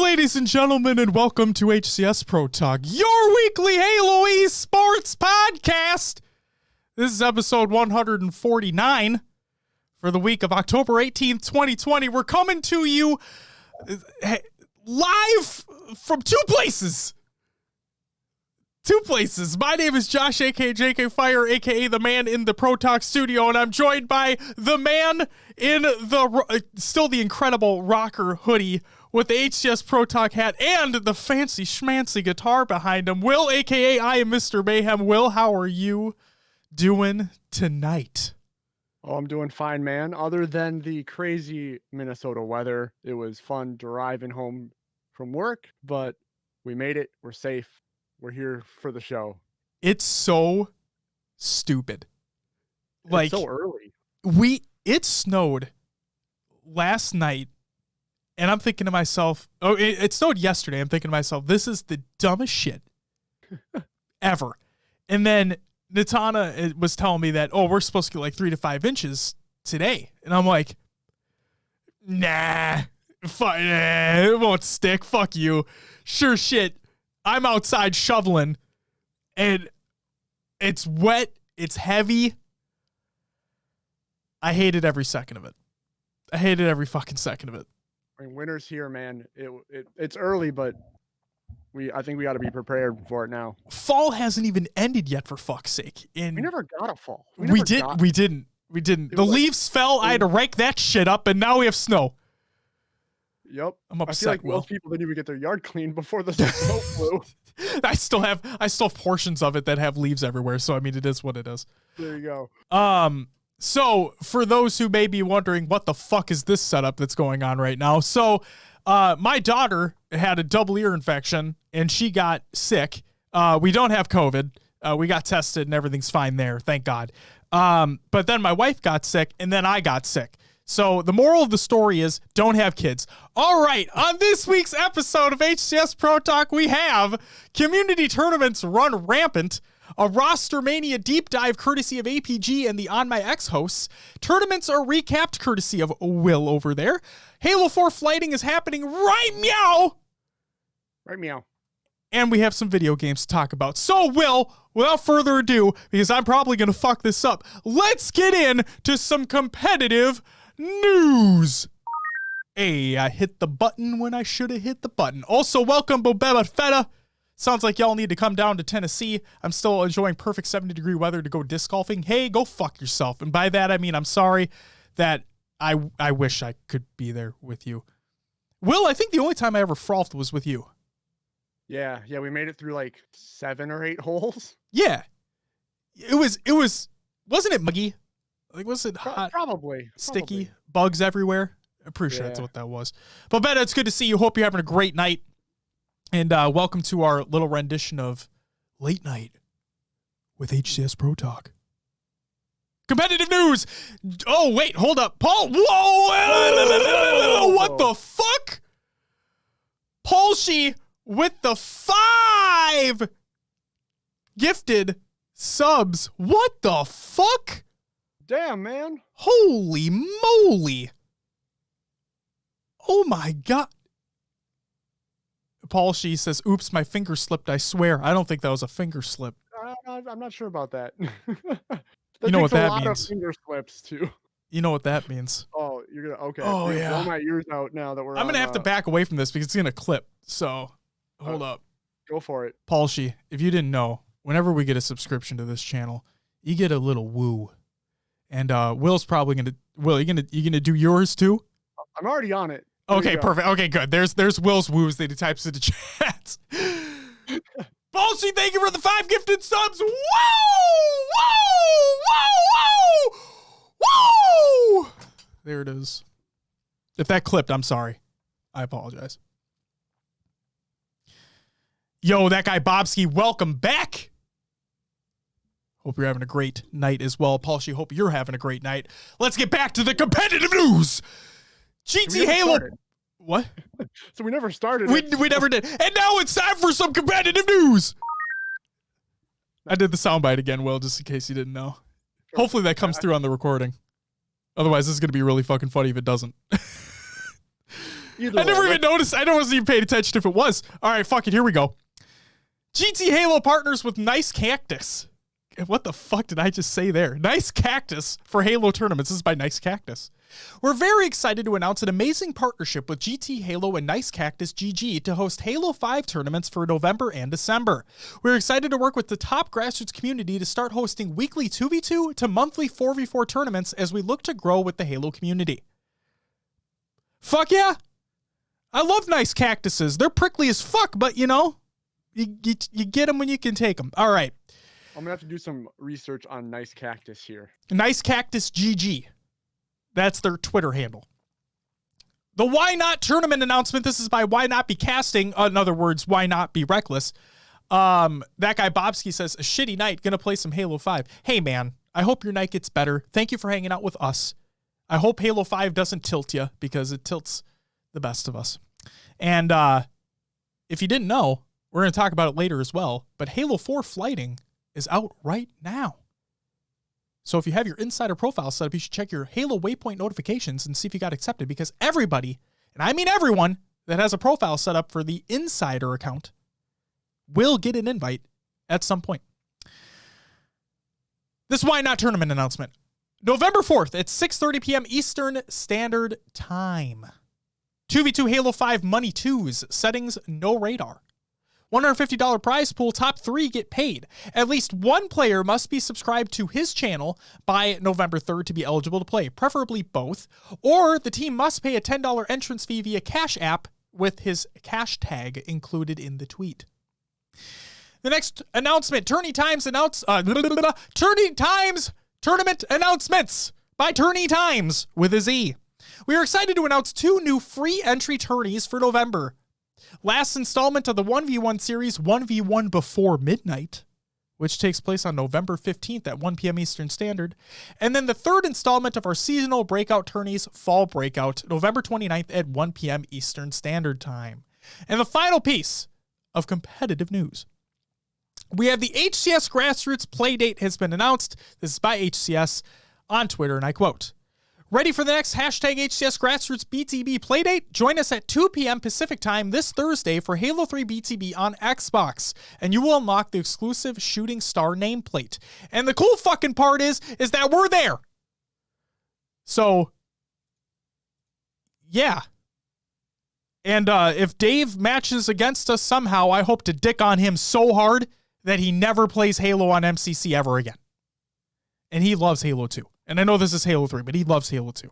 ladies and gentlemen, and welcome to HCS Pro Talk, your weekly Halo eSports podcast. This is episode 149 for the week of October 18th, 2020. We're coming to you live from two places. My name is Josh, a.k.a. JK Fire, a.k.a. the man in the Pro Talk studio, and I'm joined by the man in the still the incredible rocker hoodie with the HCS Pro Talk hat and the fancy schmancy guitar behind him, Will, a.k.a. I am Mr. Mayhem. Will, how are you doing tonight? Oh, I'm doing fine, man. Other than the crazy Minnesota weather, it was fun driving home from work, but we made it. We're safe. We're here for the show. It's so stupid. It's so early. It snowed last night, and I'm thinking to myself, it snowed yesterday. I'm thinking to myself, this is the dumbest shit ever. And then Natana was telling me that, we're supposed to get like 3 to 5 inches today. And I'm like, nah, it won't stick. Fuck you. Sure shit. I'm outside shoveling, and it's wet. It's heavy. I hated every second of it. I hated every fucking second of it. I mean, winter's here, man. It's early, but I think we got to be prepared for it now. Fall hasn't even ended yet, for fuck's sake. And we never got a fall. We didn't. The leaves fell. I had to rake that shit up, and now we have snow. Yep. I'm upset. I feel like most people didn't even get their yard cleaned before the snow flew. I still have portions of it that have leaves everywhere. So I mean, it is what it is. There you go. So for those who may be wondering, what the fuck is this setup that's going on right now? So, my daughter had a double ear infection and she got sick. We don't have COVID. We got tested and everything's fine there. Thank God. But then my wife got sick and then I got sick. So the moral of the story is don't have kids. All right, on this week's episode of HCS Pro Talk, we have community tournaments run rampant, a roster Mania deep dive courtesy of APG and the On My X hosts. Tournaments are recapped courtesy of Will over there. Halo 4 flighting is happening right meow. Right meow. And we have some video games to talk about. So, Will, without further ado, because I'm probably going to fuck this up, let's get into some competitive news. Hey, I hit the button when I should have hit the button. Also, welcome, Bobetta Feta. Sounds like y'all need to come down to Tennessee. I'm still enjoying perfect 70-degree weather to go disc golfing. Hey, go fuck yourself. And by that, I mean I'm sorry that I wish I could be there with you. Will, I think the only time I ever frothed was with you. Yeah, we made it through like 7 or 8 holes. Yeah. It was wasn't it muggy? Like, was it hot? Probably. Sticky? Bugs everywhere? I'm pretty sure that's what that was. But, Betta, it's good to see you. Hope you're having a great night. And welcome to our little rendition of Late Night with HCS Pro Talk. Competitive news! Oh, wait, hold up. Paul, whoa! What the fuck? Paulshi with the 5 gifted subs. What the fuck? Damn, man. Holy moly. Oh my God. Paul Shee says, oops, my finger slipped, I swear. I don't think that was a finger slip. I'm not sure about that. You know what that means. A lot means. of finger slips, too. You know what that means. Oh, you're going to, okay. Oh, yeah. Blow my ears out now that we're I'm going to have to back away from this because it's going to clip. So, hold up. Go for it. Paul Shee, if you didn't know, whenever we get a subscription to this channel, you get a little woo. And Will's probably going to, Will, you gonna do yours too? I'm already on it. Okay, perfect. Okay, good. There's Will's woos that he types into chat. Paulsy, thank you for the 5 gifted subs. Woo! There it is. If that clipped, I'm sorry. I apologize. Yo, that guy Bobski, welcome back. Hope you're having a great night as well. Paulsy, hope you're having a great night. Let's get back to the competitive news. GT Halo. Started. What? So we never started. We never did. And now it's time for some competitive news. I did the soundbite again, Will, just in case you didn't know. Hopefully that comes through on the recording. Otherwise, this is going to be really fucking funny if it doesn't. Either I never way, even noticed. I wasn't even paying attention if it was. All right, fuck it. Here we go. GT Halo partners with Nice Cactus. What the fuck did I just say there? Nice Cactus for Halo tournaments. This is by Nice Cactus. We're very excited to announce an amazing partnership with GT Halo and Nice Cactus GG to host Halo 5 tournaments for November and December. We're excited to work with the top grassroots community to start hosting weekly 2v2 to monthly 4v4 tournaments as we look to grow with the Halo community. Fuck yeah. I love Nice Cactuses. They're prickly as fuck, but you get them when you can take them. All right. I'm going to have to do some research on Nice Cactus here. Nice Cactus GG. That's their Twitter handle. The Why Not tournament announcement. This is by Why Not Be Casting. In other words, Why Not Be Reckless. That guy Bobski says, a shitty night. Gonna play some Halo 5. Hey, man. I hope your night gets better. Thank you for hanging out with us. I hope Halo 5 doesn't tilt you because it tilts the best of us. And if you didn't know, we're going to talk about it later as well, but Halo 4 flighting is out right now. So if you have your insider profile set up, you should check your Halo Waypoint notifications and see if you got accepted, because everybody, and I mean everyone, that has a profile set up for the insider account will get an invite at some point. This Why Not tournament announcement. November 4th at 6:30 p.m. Eastern Standard Time. 2v2 Halo 5 Money 2s. Settings, no radar. $150 prize pool, top 3 get paid. At least one player must be subscribed to his channel by November 3rd to be eligible to play, preferably both, or the team must pay a $10 entrance fee via Cash App with his cash tag included in the tweet. The next announcement, Tourney Times tournament announcements by Tourney Times with a Z. We are excited to announce 2 new free entry tourneys for November. Last installment of the 1v1 series, 1v1 Before Midnight, which takes place on November 15th at 1 p.m. Eastern Standard. And then the third installment of our seasonal breakout tourneys, Fall Breakout, November 29th at 1 p.m. Eastern Standard Time. And the final piece of competitive news. We have the HCS Grassroots Playdate has been announced. This is by HCS on Twitter, and I quote, "Ready for the next hashtag HCS Grassroots BTB Playdate? Join us at 2 p.m. Pacific Time this Thursday for Halo 3 BTB on Xbox, and you will unlock the exclusive Shooting Star nameplate." And the cool fucking part is that we're there. So, yeah. And if Dave matches against us somehow, I hope to dick on him so hard that he never plays Halo on MCC ever again. And he loves Halo 2. And I know this is Halo 3, but he loves Halo 2.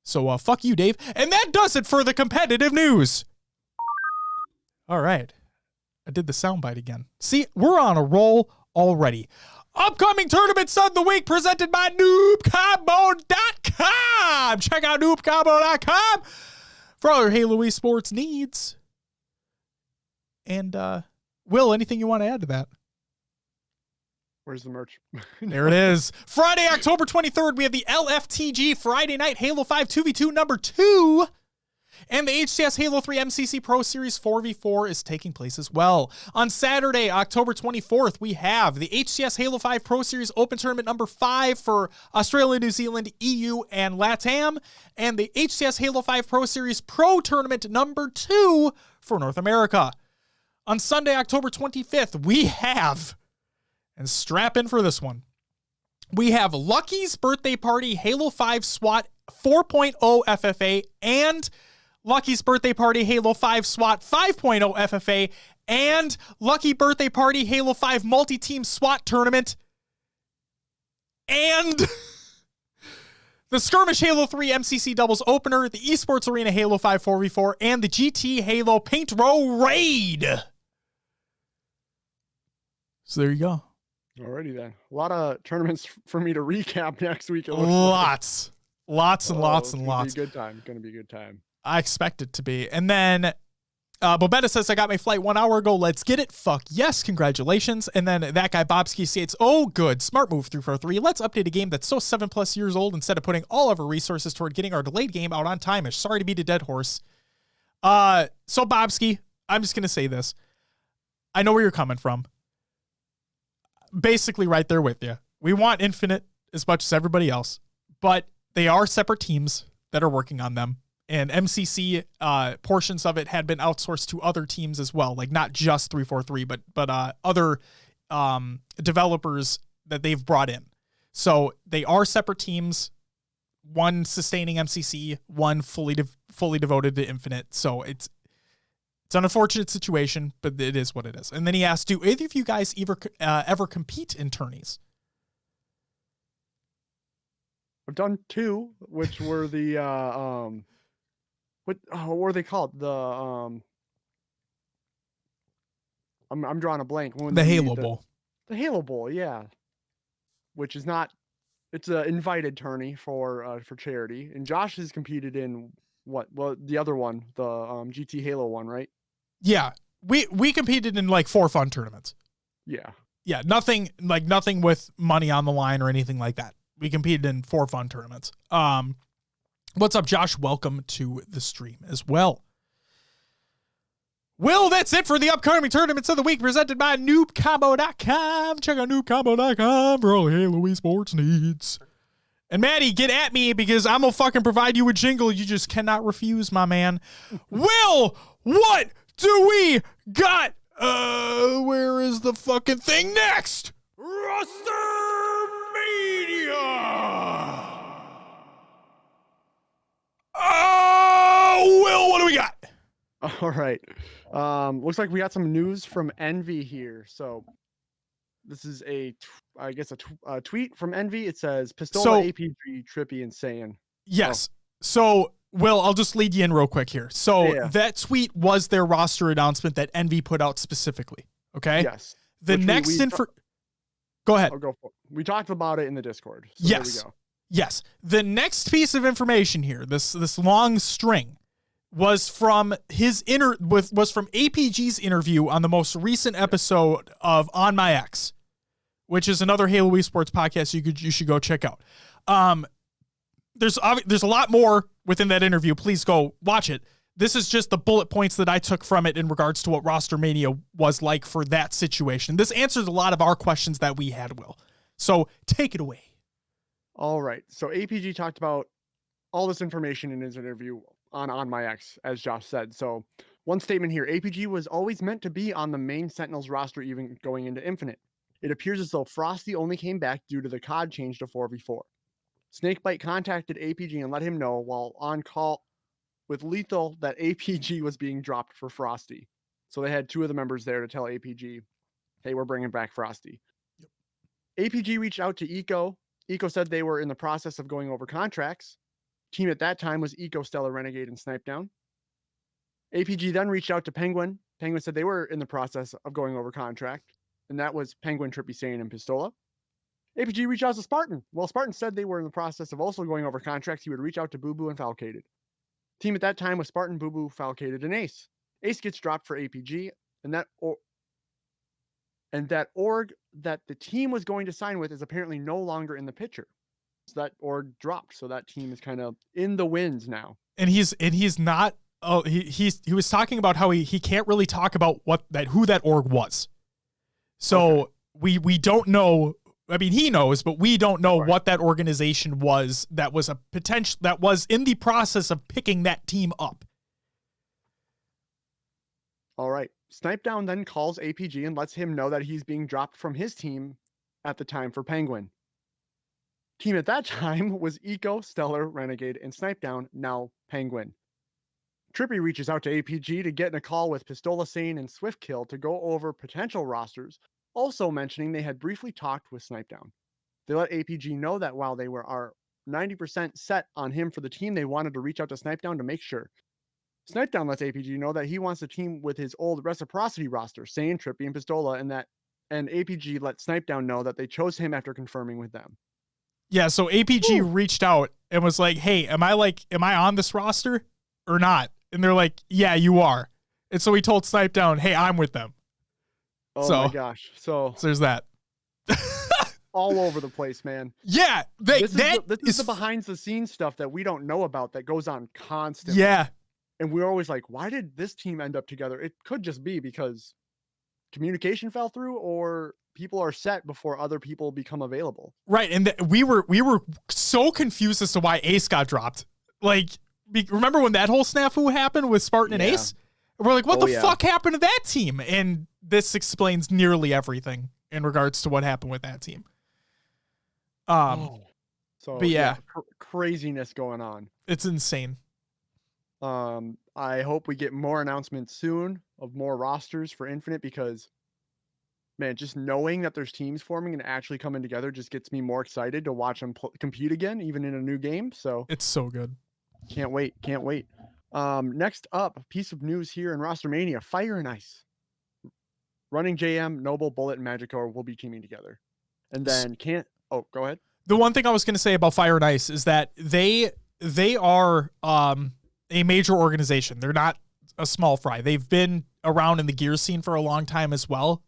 So, fuck you, Dave. And that does it for the competitive news. All right. I did the soundbite again. See, we're on a roll already. Upcoming tournaments of the week presented by noobcombo.com. Check out noobcombo.com for all your Halo esports needs. And, Will, anything you want to add to that? Where's the merch? There it is. Friday, October 23rd, we have the LFTG Friday Night Halo 5 2v2 number 2. And the HCS Halo 3 MCC Pro Series 4v4 is taking place as well. On Saturday, October 24th, we have the HCS Halo 5 Pro Series Open Tournament number 5 for Australia, New Zealand, EU, and LATAM. And the HCS Halo 5 Pro Series Pro Tournament number 2 for North America. On Sunday, October 25th, we have, and strap in for this one, we have Lucky's Birthday Party Halo 5 SWAT 4.0 FFA and Lucky's Birthday Party Halo 5 SWAT 5.0 FFA and Lucky Birthday Party Halo 5 Multi-Team SWAT Tournament and the Skirmish Halo 3 MCC Doubles Opener, the Esports Arena Halo 5 4v4, and the GT Halo Paint Row Raid. So there you go. Alrighty then. A lot of tournaments for me to recap next week. Lots and lots. It's gonna be a good time. Gonna be a good time. I expect it to be. And then Bobetta says, I got my flight 1 hour ago. Let's get it. Fuck yes. Congratulations. And then that guy Bobski states, oh, good. Smart move 343. Let's update a game that's so 7+ years old instead of putting all of our resources toward getting our delayed game out on time-ish. Sorry to beat a dead horse. So Bobski, I'm just going to say this. I know where you're coming from. Basically right there with you. We want Infinite as much as everybody else, but they are separate teams that are working on them. And MCC portions of it had been outsourced to other teams as well, like not just 343, but other developers that they've brought in. So they are separate teams, one sustaining MCC, one fully devoted to Infinite. So it's an unfortunate situation, but it is what it is. And then he asked, do either of you guys ever compete in tourneys? I've done 2, which were the what were they called? The I'm drawing a blank. The Halo Bowl. The Halo Bowl, yeah. Which is not, it's an invited tourney for charity. And Josh has competed in what? Well, the other one, the GT Halo one, right? Yeah. We competed in like 4 fun tournaments. Yeah. Yeah, nothing with money on the line or anything like that. We competed in 4 fun tournaments. What's up, Josh? Welcome to the stream as well. Well, that's it for the upcoming tournaments of the week presented by noobcombo.com. Check out noobcombo.com for all Halo esports needs. And Maddie, get at me because I'm going to fucking provide you a jingle you just cannot refuse, my man. Will, what do we got? Where is the fucking thing next? Roster Mania! Oh, Will, what do we got? All right. Looks like we got some news from Envy here. So this is a tweet from Envy. It says Pistola, APG, Trippy, and Saiyan. Yes. So, Will, I'll just lead you in real quick here. So that tweet was their roster announcement that Envy put out specifically. Okay. Yes. The next go ahead. I'll go for it. We talked about it in the Discord. So yes. There we go. Yes. The next piece of information here, this long string, was from from APG's interview on the most recent episode of On My X, which is another Halo esports podcast you should go check out. There's a lot more within that interview. Please go watch it. This is just the bullet points that I took from it in regards to what Roster Mania was like for that situation. This answers a lot of our questions that we had, Will. So take it away. All right. So APG talked about all this information in his interview on My X, as Josh said. So one statement here, APG was always meant to be on the main Sentinels roster even going into Infinite. It appears as though Frosty only came back due to the COD change to 4v4. Snakebite contacted APG and let him know while on call with Lethal that APG was being dropped for Frosty. So they had 2 of the members there to tell APG, hey, we're bringing back Frosty. Yep. APG reached out to Eco. Eco said they were in the process of going over contracts. Team at that time was Eco, Stellar, Renegade, and Snipedown. APG then reached out to Penguin. Penguin said they were in the process of going over contract, and that was Penguin, Trippy, Saiyan, and Pistola. APG reached out to Spartan. Well, Spartan said they were in the process of also going over contracts. He would reach out to Boo Boo and Falcated. Team at that time was Spartan, Boo Boo, Falcated, and Ace. Ace gets dropped for APG, and that org that the team was going to sign with is apparently no longer in the picture. So that org dropped. So that team is kind of in the winds now. And he's not. Oh, he was talking about how he can't really talk about who that org was. So we don't know. I mean, he knows, but we don't know what that organization was that was in the process of picking that team up. All right. Snipedown then calls APG and lets him know that he's being dropped from his team at the time for Penguin. Team at that time was Eco, Stellar, Renegade, and Snipedown, now Penguin. Trippy reaches out to APG to get in a call with Pistola, Sane, and Swiftkill to go over potential rosters, also mentioning they had briefly talked with Snipedown. They let APG know that while they are 90% set on him for the team, they wanted to reach out to Snipedown to make sure. Snipedown lets APG know that he wants to team with his old Reciprocity roster, Sane, Trippy, and Pistola, and APG let Snipedown know that they chose him after confirming with them. Yeah, so APG reached out and was like, hey, am I on this roster or not? And they're like, yeah, you are. And so he told Snipedown, hey, I'm with them. Oh my gosh. So there's that. All over the place, man. Yeah. This is the behind the scenes stuff that we don't know about that goes on constantly. Yeah. And we're always like, why did this team end up together? It could just be because communication fell through or people are set before other people become available. Right. And we were so confused as to why Ace got dropped. Like, remember when that whole snafu happened with Spartan and Ace? We're like, what the fuck happened to that team? And this explains nearly everything in regards to what happened with that team. But yeah, craziness going on. It's insane. I hope we get more announcements soon of more rosters for Infinite, because man, just knowing that there's teams forming and actually coming together just gets me more excited to watch them compete again, even in a new game. So it's so good. Can't wait. Next up, a piece of news here in Roster Mania: Fire and Ice. Running JM, Noble, Bullet, and Magicore will be teaming together. And then go ahead. The one thing I was going to say about Fire and Ice is that they are a major organization. They're not a small fry. They've been around in the gear scene for a long time as well.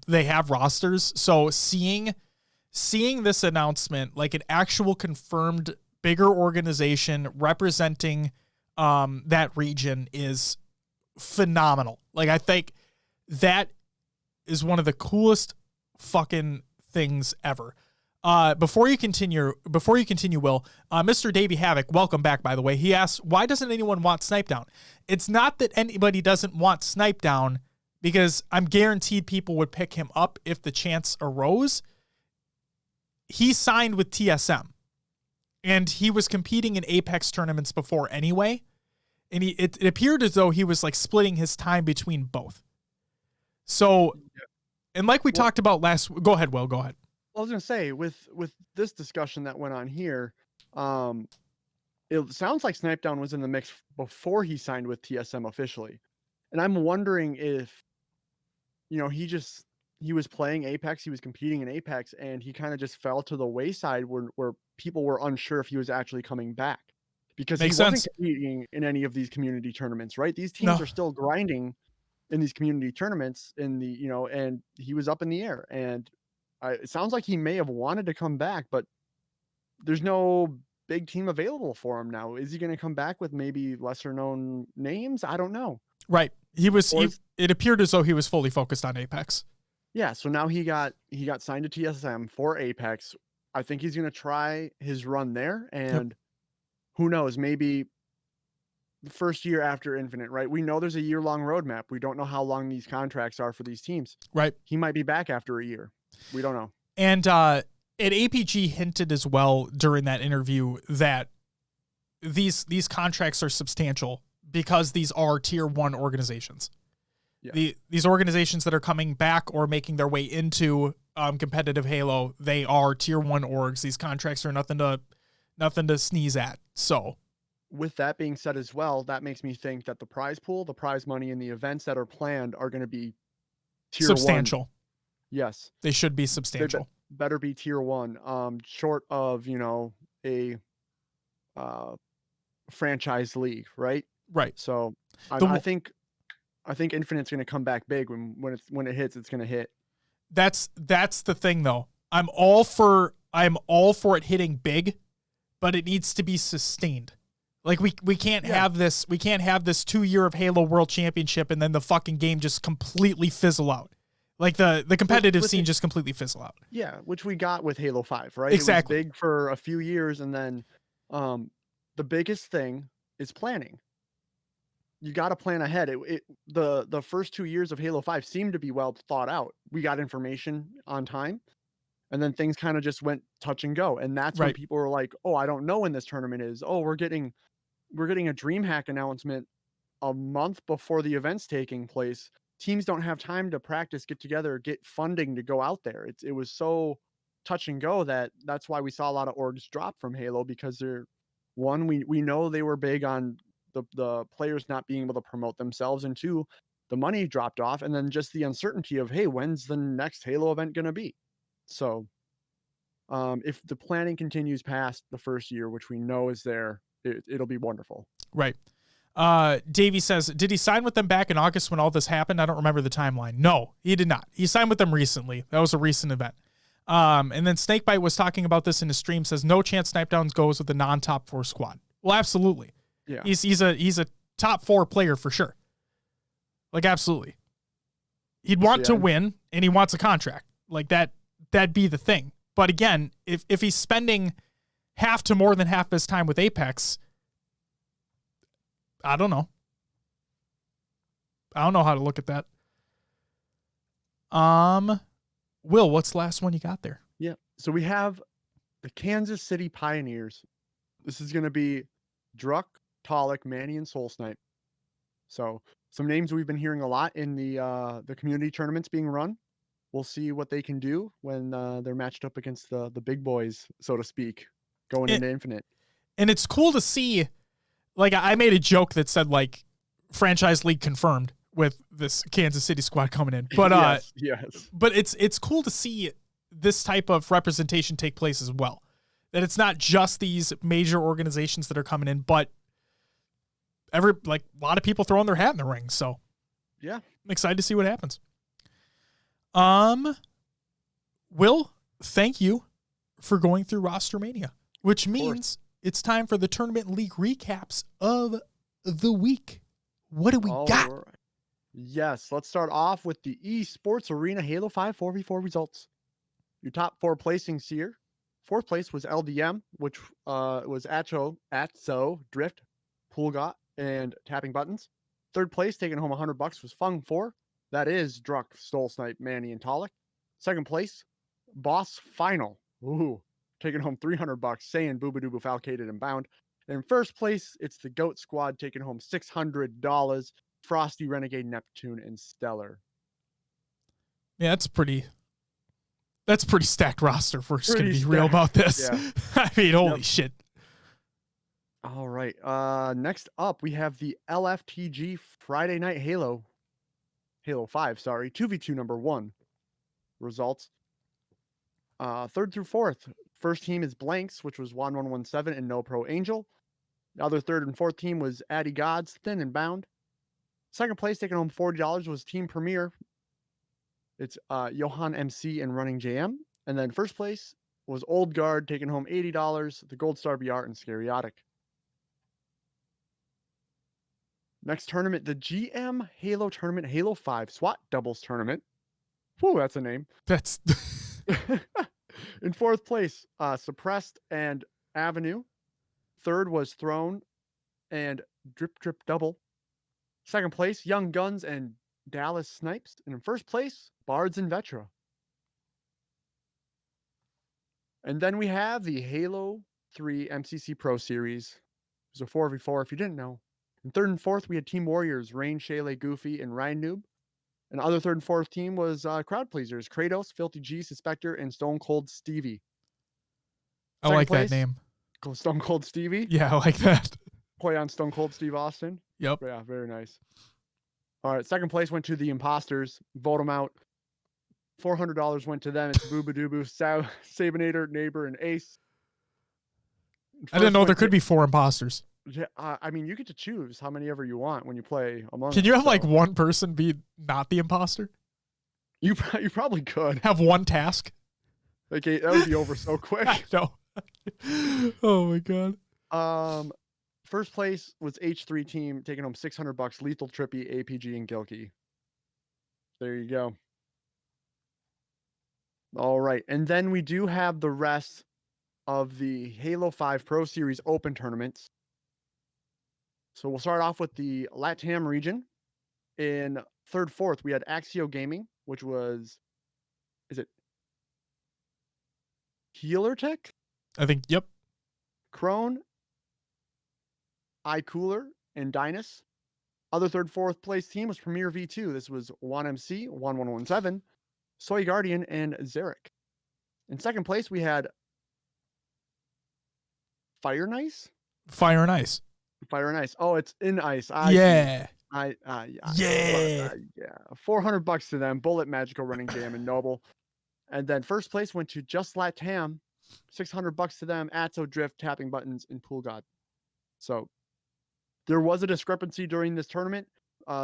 They have rosters. So seeing this announcement, like an actual confirmed bigger organization representing that region, is phenomenal. Like, I think that is one of the coolest fucking things ever. Before you continue, Will, Mr. Davey Havoc, welcome back, by the way. He asks, why doesn't anyone want Snipe Down? It's not that anybody doesn't want Snipe Down, because I'm guaranteed people would pick him up if the chance arose. He signed with TSM, and he was competing in Apex tournaments before anyway. And it appeared as though he was like splitting his time between both. So, and like we talked about go ahead, Will, go ahead. I was going to say, with this discussion that went on here, it sounds like Snipe Down was in the mix before he signed with TSM officially. And I'm wondering if, he was playing Apex, he was competing in Apex, and he kind of just fell to the wayside where people were unsure if he was actually coming back. Because he wasn't competing in any of these community tournaments, right? These teams are still grinding in these community tournaments and he was up in the air. And it sounds like he may have wanted to come back, but there's no big team available for him now. Is he going to come back with maybe lesser known names? I don't know. Right. It appeared as though he was fully focused on Apex. Yeah. So now he got signed to TSM for Apex. I think he's going to try his run there, and who knows, maybe the first year after Infinite, right? We know there's a year-long roadmap. We don't know how long these contracts are for these teams. Right. He might be back after a year. We don't know. And APG hinted as well during that interview that these contracts are substantial because these are tier 1 organizations. Yeah. These organizations that are coming back or making their way into competitive Halo, they are tier 1 orgs. These contracts are nothing to sneeze at. So, with that being said as well, that makes me think that the prize pool, the prize money, and the events that are planned are going to be tier substantial. 1. Yes. They should be substantial. Better be tier 1, short of, a franchise league, right? Right. So I think Infinite's going to come back big when it hits, it's going to hit. That's the thing though. I'm all for it hitting big, but it needs to be sustained. Like we can't have this 2 year of Halo World Championship and then the fucking game just completely fizzle out. Like the competitive scene just completely fizzle out. Yeah, which we got with Halo 5, right? Exactly. It was big for a few years, and then the biggest thing is planning. You got to plan ahead. The first 2 years of Halo 5 seemed to be well thought out. We got information on time, and then things kind of just went touch and go. And that's when people were like, "Oh, I don't know when this tournament is. Oh, we're getting a DreamHack announcement a month before the event's taking place." Teams don't have time to practice, get together, get funding to go out there. It was so touch and go that's why we saw a lot of orgs drop from Halo, because we know they were big on the players not being able to promote themselves, and 2, the money dropped off, and then just the uncertainty of, hey, when's the next Halo event going to be? So if the planning continues past the first year, which we know is there, it'll be wonderful. Right. Davey says, did he sign with them back in August when all this happened? I don't remember the timeline. No, he did not. He signed with them recently. That was a recent event. And then Snakebite was talking about this in his stream, says no chance Snipe Downs goes with the non-top 4 squad. Well, absolutely. Yeah. He's a top 4 player for sure. Like, absolutely. He'd want to win, and he wants a contract. Like, that'd be the thing. But again, if he's spending half to more than half his time with Apex, I don't know. I don't know how to look at that. Will, what's the last one you got there? Yeah. So we have the Kansas City Pioneers. This is going to be Druck, Tolick, Manny, and Soul Snipe. So some names we've been hearing a lot in the community tournaments being run. We'll see what they can do when they're matched up against the big boys, so to speak, going into Infinite. And it's cool to see. Like, I made a joke that said, like, franchise league confirmed with this Kansas City squad coming in. But yes. But it's cool to see this type of representation take place as well. That it's not just these major organizations that are coming in, but a lot of people throwing their hat in the ring. So yeah, I'm excited to see what happens. Will, thank you for going through Roster Mania, which means it's time for the tournament league recaps of the week. What do we got? Right. Yes, let's start off with the Esports Arena Halo 5 4v4 results. Your top 4 placings here. 4th place was LDM, which was Atso, Drift, Poolgot, and Tapping Buttons. 3rd place, taking home $100, was Fung 4. That is Druck, Soul Snipe, Manny, and Tolick. 2nd place, Boss Final. Ooh, taking home $300, Saiyan, Boobadoo, Falcated, and Bound. And in 1st place, it's the GOAT Squad, taking home $600, Frosty, Renegade, Neptune, and Stellar. Yeah, that's pretty stacked roster if we're just going to be real about this. Yeah. I mean, holy shit. All right. Next up, we have the LFTG Friday Night Halo 5, 2v2 number 1 results. 3rd through 4th. First team is Blanks, which was 1117 and No Pro Angel. The other 3rd and 4th team was Addy Gods, Thin and Bound. 2nd place, taking home $40, was Team Premier. It's Johan MC and Running JM. And then 1st place was Old Guard, taking home $80, the Gold Star BR and Scariotic. Next tournament, the GM Halo Tournament, Halo 5 SWAT Doubles Tournament. Whew, that's a name. That's in 4th place, Suppressed and Avenue. 3rd was Throne and Drip Drip Double. 2nd place, Young Guns and Dallas Snipes. And in 1st place, Bards and Vetra. And then we have the Halo 3 MCC Pro Series. It was a 4v4 if you didn't know. In 3rd and 4th, we had Team Warriors, Rain, Shayla, Goofy, and Ryan Noob. And the other 3rd and 4th team was Crowd Pleasers, Kratos, Filthy G, Suspector, and Stone Cold Stevie. I like that name. Stone Cold Stevie? Yeah, I like that. Play on Stone Cold Steve Austin? Yep. Yeah, very nice. All right, 2nd place went to the Imposters. Vote them out. $400 went to them. It's Boobadoo, Sabinator, Neighbor, and Ace. I didn't know there could be 4 imposters. Yeah, I mean, you get to choose how many ever you want when you play Among Us. Can you have like one person be not the imposter? You probably could have one task. Okay, that would be over so quick. No. Oh my god. 1st place was H3 team, taking home $600. Lethal, Trippy, APG, and Gilkey. There you go. All right, and then we do have the rest of the Halo 5 Pro Series Open tournaments. So we'll start off with the LATAM region. In 3rd, 4th, we had Axio Gaming, which was, is it Healer Tech? I think, yep. Crone, iCooler, and Dynus. Other 3rd, 4th place team was Premier V2. This was 1MC, 1117, Soy Guardian, and Zarek. In 2nd place, we had Fire and Ice? Fire and Ice. Fire and Ice. Oh, it's in ice. Yeah. Yeah. $400 to them. Bullet, Magical, Running Jam, and Noble. And then 1st place went to Just LATAM. $600 to them. Atso, Drift, Tapping Buttons, and Pool God. So there was a discrepancy during this tournament.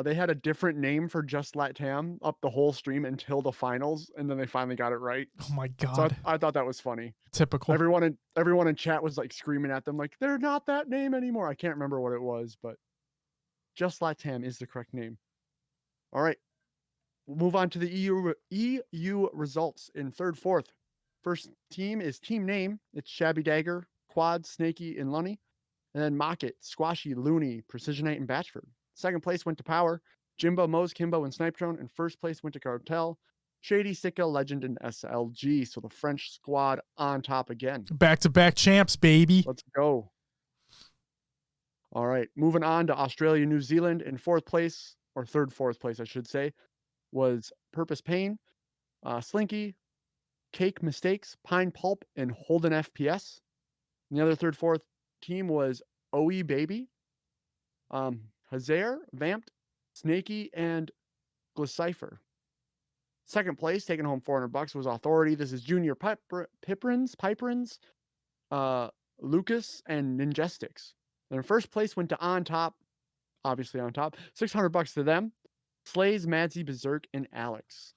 They had a different name for Just LATAM up the whole stream until the finals, and then they finally got it right. Oh my god! So I thought that was funny. Typical. Everyone in chat was like screaming at them, like they're not that name anymore. I can't remember what it was, but Just LATAM is the correct name. All right, we'll move on to the EU results in 3rd, 4th. First team is Team Name. It's Shabby Dagger, Quad, Snaky, and Lunny. And then Mockett, Squashy, Looney, Precisionite, and Batchford. Second place went to Power, Jimbo, Mose, Kimbo, and Snipe Drone. And first place went to Cartel, Shady, Sicka, Legend, and SLG. So the French squad on top again. Back-to-back champs, baby. Let's go. All right, moving on to Australia, New Zealand. In fourth place, or fourth place, I should say, was Purpose Pain, Slinky, Cake Mistakes, Pine Pulp, and Holden FPS. And the other fourth team was OE Baby, Hazair, Vamped, Snaky, and Glycipher. Second place, taking home $400, was Authority. This is Junior Piperins, Lucas, and Ninjestics. And first place went to On Top, obviously On Top. $600 to them. Slays, Madsy, Berserk, and Alex.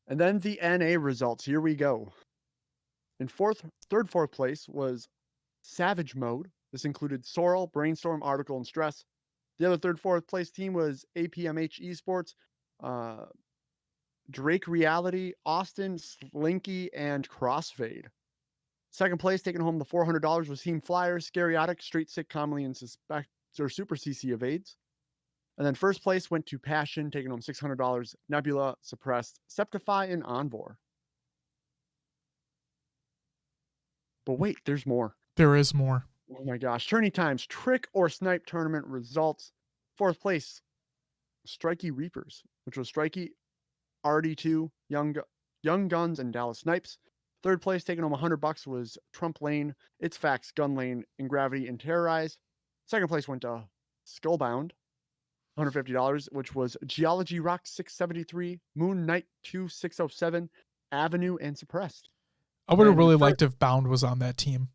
And then the NA results. Here we go. In fourth place was Savage Mode. This included Sorrel, Brainstorm, Article, and Stress. The other fourth place team was APMH Esports, Drake Reality, Austin, Slinky, and Crossfade. Second place, taking home the $400, was Team Flyers, Scariotic, Straight Sick, Commonly, and Suspect or Super CC Evades. And then first place went to Passion, taking home $600, Nebula, Suppressed, Septify, and Envor. But wait, there's more. There is more. Oh my gosh. Tourney times, Trick or Snipe tournament results. Fourth place, Strikey Reapers, which was Strikey, RD2, Young Guns, and Dallas Snipes. Third place, taking home $100, was Trump Lane, It's Facts, Gun Lane, and Gravity, and Terrorize. Second place went to Skullbound, $150, which was Geology Rock 673, Moon Knight 2607, Avenue, and Suppressed. I would have really liked if Bound was on that team.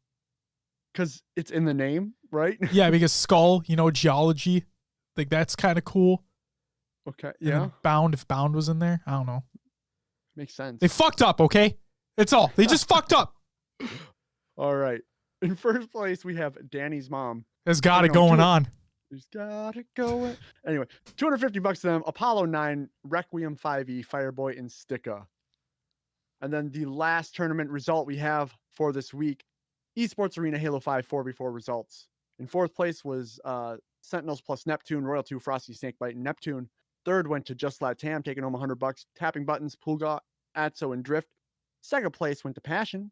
Because it's in the name, right? Yeah, because Skull, geology, like that's kind of cool. Okay, And yeah. then Bound, if Bound was in there, I don't know. Makes sense. They fucked up, okay? It's all. They just fucked up. All right. In first place, we have Danny's mom. Has got it going on. He's got it going. Anyway, $250 to them. Apollo 9, Requiem 5e, Fireboy, and Sticka. And then the last tournament result we have for this week, Esports Arena Halo 5 4v4 results. In fourth place was Sentinels plus Neptune, Royal 2, Frosty, Snakebite, and Neptune. Third went to Just Lad Tam, taking home $100. Tapping Buttons, Pulga, Atso, and Drift. Second place went to Passion,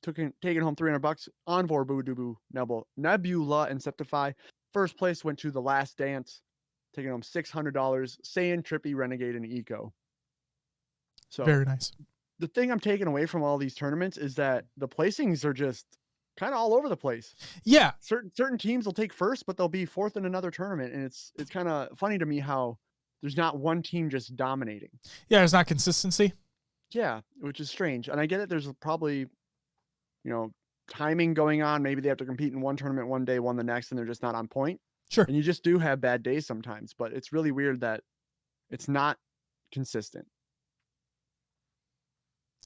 taking home $300. Envor, Boo Doo Boo, Nebula, and Septify. First place went to The Last Dance, taking home $600. Saiyan, Trippy, Renegade, and Eco. So very nice. The thing I'm taking away from all these tournaments is that the placings are just kind of all over the place. Yeah. Certain teams will take first, but they'll be fourth in another tournament. And it's kind of funny to me how there's not one team just dominating. Yeah, there's not consistency. Yeah, which is strange. And I get it. There's probably, timing going on. Maybe they have to compete in one tournament one day, one the next, and they're just not on point. Sure. And you just do have bad days sometimes, but it's really weird that it's not consistent.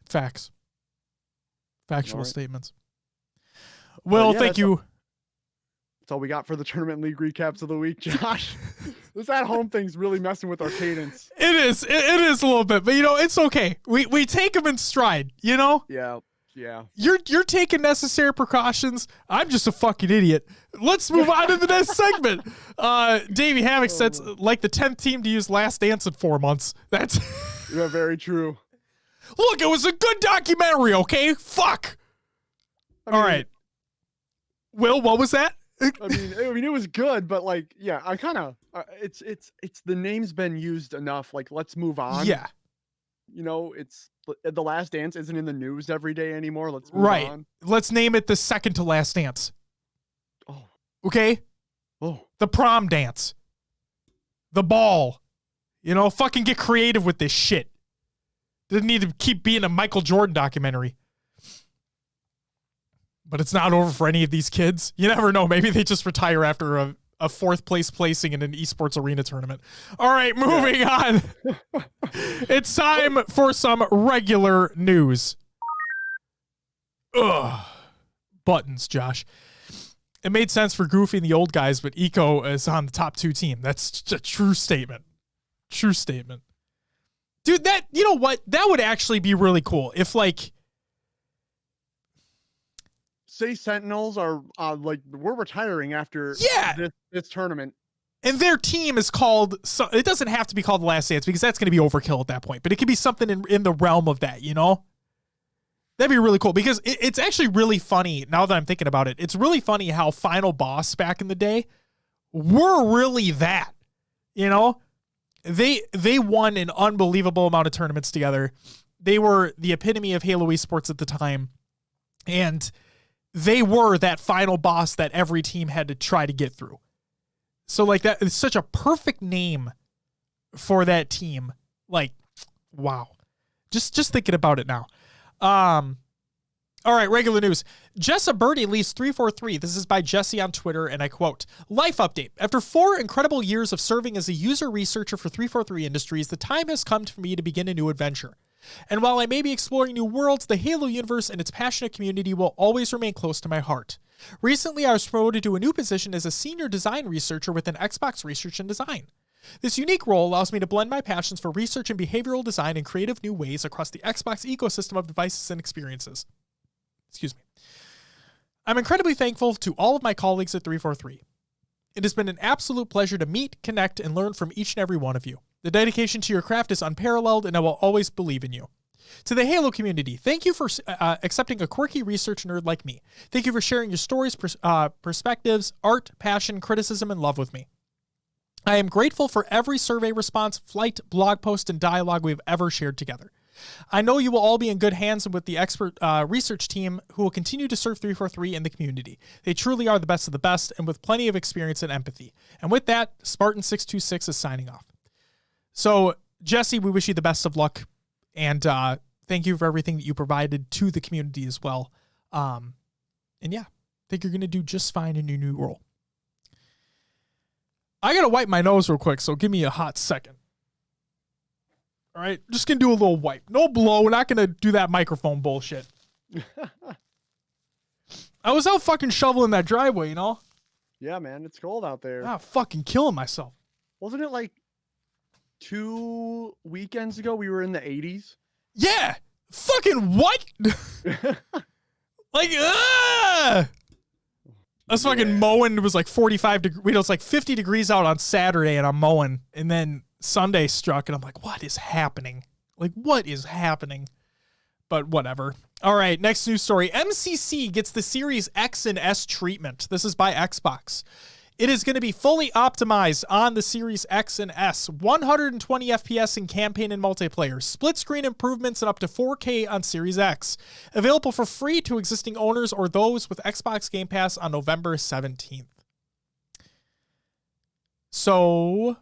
Facts. Factual right. statements. Well, thank you. That's all we got for the tournament league recaps of the week, Josh. This at-home thing's really messing with our cadence. It is. It is a little bit, but it's okay. We take them in stride. Yeah. You're taking necessary precautions. I'm just a fucking idiot. Let's move on to the next segment. Davey Havoc says like the 10th team to use Last Dance in 4 months. That's yeah, very true. Look, it was a good documentary, okay? Fuck. All right. Will, what was that? I mean, it was good, but I kind of, it's the name's been used enough. Like, let's move on. Yeah. It's The Last Dance isn't in the news every day anymore. Let's move on. Let's name it the second to last dance. Oh. Okay. Oh. The prom dance. The ball. Fucking get creative with this shit. Didn't need to keep being a Michael Jordan documentary. But it's not over for any of these kids. You never know. Maybe they just retire after a fourth place placing in an esports arena tournament. All right, moving on. It's time for some regular news. Ugh. Buttons, Josh. It made sense for Goofy and the old guys, but Eco is on the top 2 team. That's a true statement. True statement. Dude, you know what? That would actually be really cool if say Sentinels are like we're retiring after this tournament. And their team is called, so it doesn't have to be called The Last Dance because that's going to be overkill at that point, but it could be something in the realm of that, you know? That'd be really cool because it's actually really funny now that I'm thinking about it. It's really funny how Final Boss back in the day were really that, you know? They won an unbelievable amount of tournaments together. They were the epitome of Halo esports at the time. And they were that final boss that every team had to try to get through. So like that is such a perfect name for that team. Like, wow. Just thinking about it now. All right, regular news. Jessa Birdie leaves 343. This is by Jesse on Twitter, and I quote, "Life update. After 4 incredible years of serving as a user researcher for 343 Industries, the time has come for me to begin a new adventure. And while I may be exploring new worlds, the Halo universe and its passionate community will always remain close to my heart. Recently, I was promoted to a new position as a senior design researcher within Xbox Research and Design. This unique role allows me to blend my passions for research and behavioral design in creative new ways across the Xbox ecosystem of devices and experiences. Excuse me. I'm incredibly thankful to all of my colleagues at 343. It has been an absolute pleasure to meet, connect, and learn from each and every one of you. The dedication to your craft is unparalleled, and I will always believe in you. To the Halo community, thank you for accepting a quirky research nerd like me. Thank you for sharing your stories, perspectives, art, passion, criticism, and love with me. I am grateful for every survey response, flight, blog post, and dialogue we've ever shared together. I know you will all be in good hands with the expert research team who will continue to serve 343 in the community. They truly are the best of the best and with plenty of experience and empathy. And with that, Spartan626 is signing off." So, Jesse, we wish you the best of luck. And thank you for everything that you provided to the community as well. And yeah, I think you're going to do just fine in your new role. I got to wipe my nose real quick, so give me a hot second. All right, just going to do a little wipe. No blow. We're not going to do that microphone bullshit. I was out fucking shoveling that driveway, you know? Yeah, man, it's cold out there. Ah, fucking killing myself. Wasn't it like 2 weekends ago we were in the 80s? Yeah. Fucking what? Like, I was fucking mowing. It was like 45 degrees. It was like 50 degrees out on Saturday, and I'm mowing. And then Sunday struck, and I'm like, what is happening? Like, what is happening? But whatever. All right, next news story. MCC gets the Series X and S treatment. This is by Xbox. It is going to be fully optimized on the Series X and S. 120 FPS in campaign and multiplayer. Split screen improvements and up to 4K on Series X. Available for free to existing owners or those with Xbox Game Pass on November 17th. So,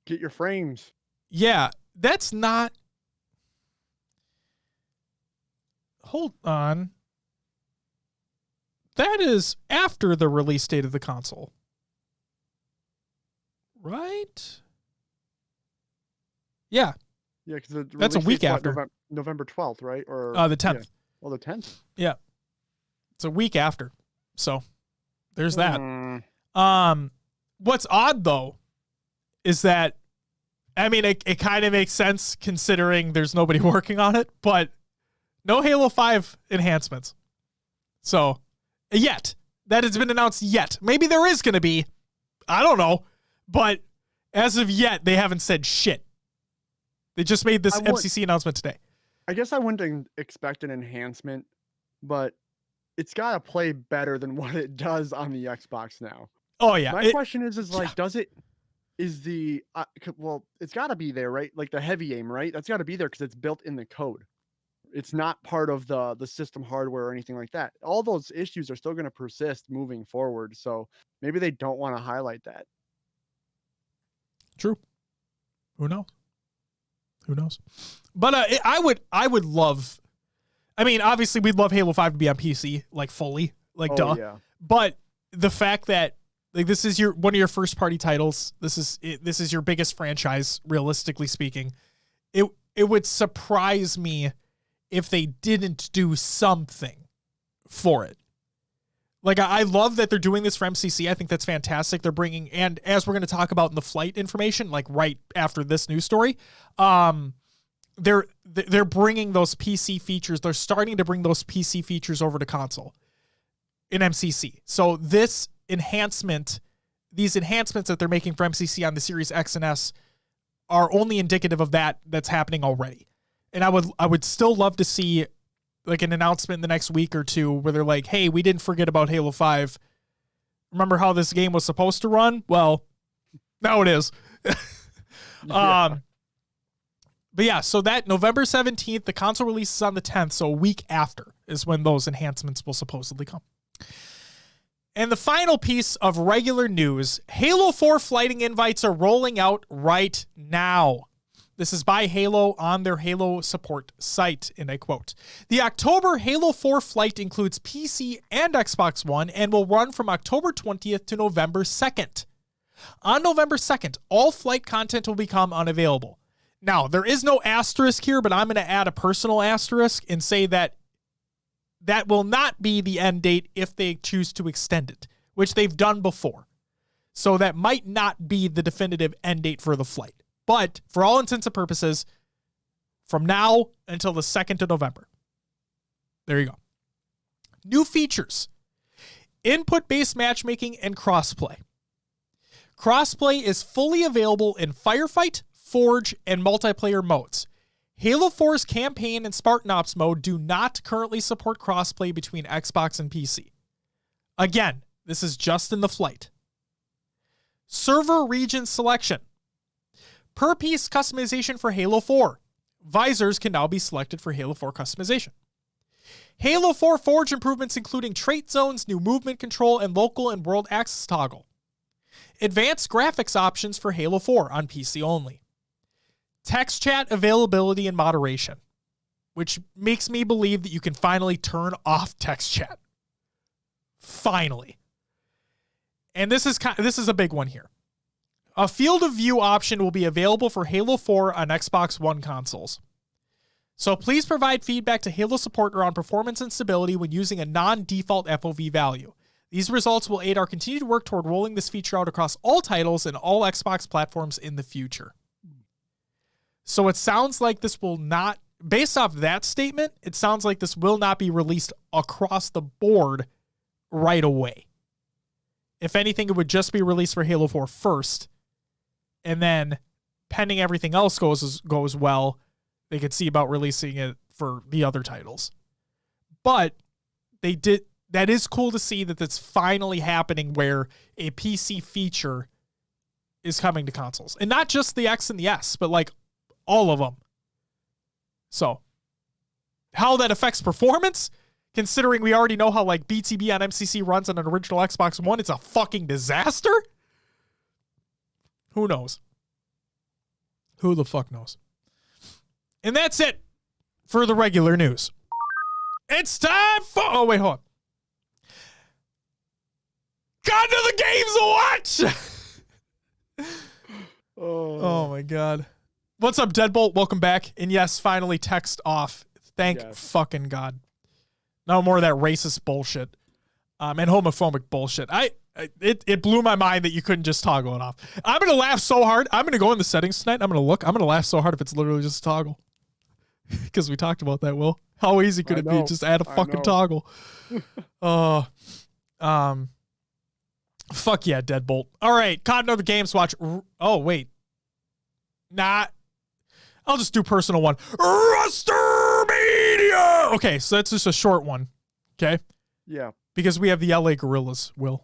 get your frames. Yeah, that's not... Hold on. That is after the release date of the console. Right? Yeah. Yeah, because that's a week after. November 12th, right? Or the 10th. Yeah. Well, the 10th? Yeah. It's a week after. So there's that. What's odd though is that, I mean, it kind of makes sense considering there's nobody working on it, but no Halo 5 enhancements. So, yet. That has been announced yet. Maybe there is going to be. I don't know. But as of yet, they haven't said shit. They just made this MCC announcement today. I guess I wouldn't expect an enhancement, but it's got to play better than what it does on the Xbox now. Oh, yeah. My question is like, does it, is the, well, it's got to be there, right? Like the heavy aim, right? That's got to be there because it's built in the code. It's not part of the system hardware or anything like that. All those issues are still going to persist moving forward. So maybe they don't want to highlight that. True. Who knows? Who knows? But I would love, I mean, obviously we'd love Halo 5 to be on PC, like fully, like duh. Yeah. But the fact that like this is one of your first party titles, this is your biggest franchise, realistically speaking. It would surprise me if they didn't do something for it. Like, I love that they're doing this for MCC. I think that's fantastic. They're bringing, and as we're going to talk about in the flight information, like right after this news story, they're bringing those PC features. They're starting to bring those PC features over to console in MCC. So these enhancements that they're making for MCC on the Series X and S are only indicative of that's happening already. And I would still love to see like an announcement in the next week or two where they're like, hey, we didn't forget about Halo 5. Remember how this game was supposed to run? Well, now it is. Yeah. But yeah, so that November 17th, the console release is on the 10th, so a week after is when those enhancements will supposedly come. And the final piece of regular news, Halo 4 flighting invites are rolling out right now. This is by Halo on their Halo support site, and I quote, "The October Halo 4 flight includes PC and Xbox One and will run from October 20th to November 2nd. On November 2nd, all flight content will become unavailable." Now, there is no asterisk here, but I'm going to add a personal asterisk and say that will not be the end date if they choose to extend it, which they've done before. So that might not be the definitive end date for the flight. But for all intents and purposes, from now until the 2nd of November. There you go. New features. Input-based matchmaking and crossplay. Crossplay is fully available in Firefight, Forge, and multiplayer modes. Halo 4's campaign and Spartan Ops mode do not currently support crossplay between Xbox and PC. Again, this is just in the flight. Server region selection. Per piece customization for Halo 4. Visors can now be selected for Halo 4 customization. Halo 4 Forge improvements including trait zones, new movement control, and local and world access toggle. Advanced graphics options for Halo 4 on PC only. Text chat availability and moderation, which makes me believe that you can finally turn off text chat. Finally. And this is a big one here. A field of view option will be available for Halo 4 on Xbox One consoles. So please provide feedback to Halo support around performance and stability when using a non-default FOV value. These results will aid our continued work toward rolling this feature out across all titles and all Xbox platforms in the future. So it sounds like this will not, based off that statement, it sounds like this will not be released across the board right away. If anything, it would just be released for Halo 4 first, and then pending everything else goes well, they could see about releasing it for the other titles. But that is cool to see that that's finally happening where a PC feature is coming to consoles. And not just the X and the S, but like all of them. So how that affects performance, considering we already know how like BTB on MCC runs on an original Xbox One, it's a fucking disaster. Who knows? Who the fuck knows? And that's it for the regular news. It's time for... Oh, wait, hold on. Got to the games to watch! Oh, my God. What's up, Deadbolt? Welcome back. And yes, finally text off. Thank fucking God. No more of that racist bullshit. And homophobic bullshit. It blew my mind that you couldn't just toggle it off. I'm going to laugh so hard. I'm going to go in the settings tonight. I'm going to laugh so hard if it's literally just a toggle. Because we talked about that, Will. How easy could it be? Just add a fucking toggle. Fuck yeah, Deadbolt. All right, caught another games to watch. Oh, wait. Nah. I'll just do personal one. Ruster Media! Okay, so that's just a short one. Okay? Yeah. Because we have the LA Gorillas, Will.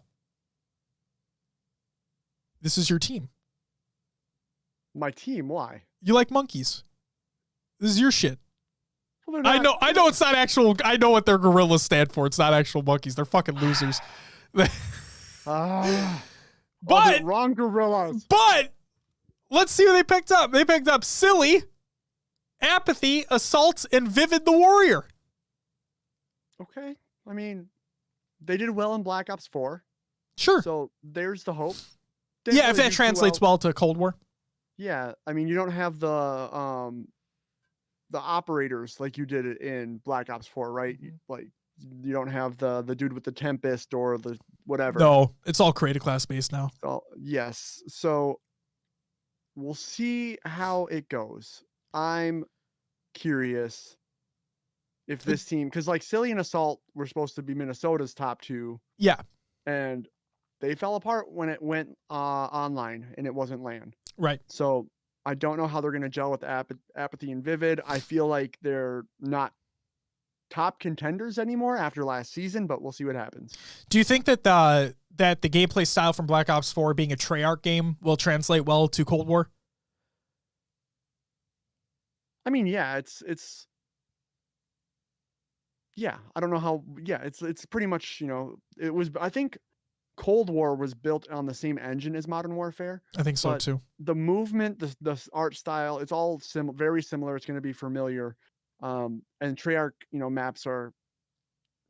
This is your team. My team? Why? You like monkeys. This is your shit. Well, I know it's not actual. I know what their gorillas stand for. It's not actual monkeys. They're fucking losers. But wrong gorillas. But let's see who they picked up. They picked up Silly, Apathy, Assault, and Vivid the Warrior. Okay. I mean, they did well in Black Ops 4. Sure. So there's the hope. Yeah, if that translates well to Cold War. Yeah, I mean, you don't have the operators like you did it in Black Ops 4, right? Mm-hmm. Like you don't have the dude with the Tempest or the whatever. No, it's all creative class based now. Yes. So we'll see how it goes. I'm curious if this team, because like Silly and Assault were supposed to be Minnesota's top two. Yeah. And they fell apart when it went online and it wasn't LAN. Right. So I don't know how they're going to gel with Apathy and Vivid. I feel like they're not top contenders anymore after last season, but we'll see what happens. Do you think that the gameplay style from Black Ops 4 being a Treyarch game will translate well to Cold War? I mean, yeah, it's yeah, I don't know how, yeah, it's pretty much, it was, I think Cold War was built on the same engine as Modern Warfare. I think so too. The movement, the art style, it's all very similar. It's going to be familiar. And Treyarch, maps are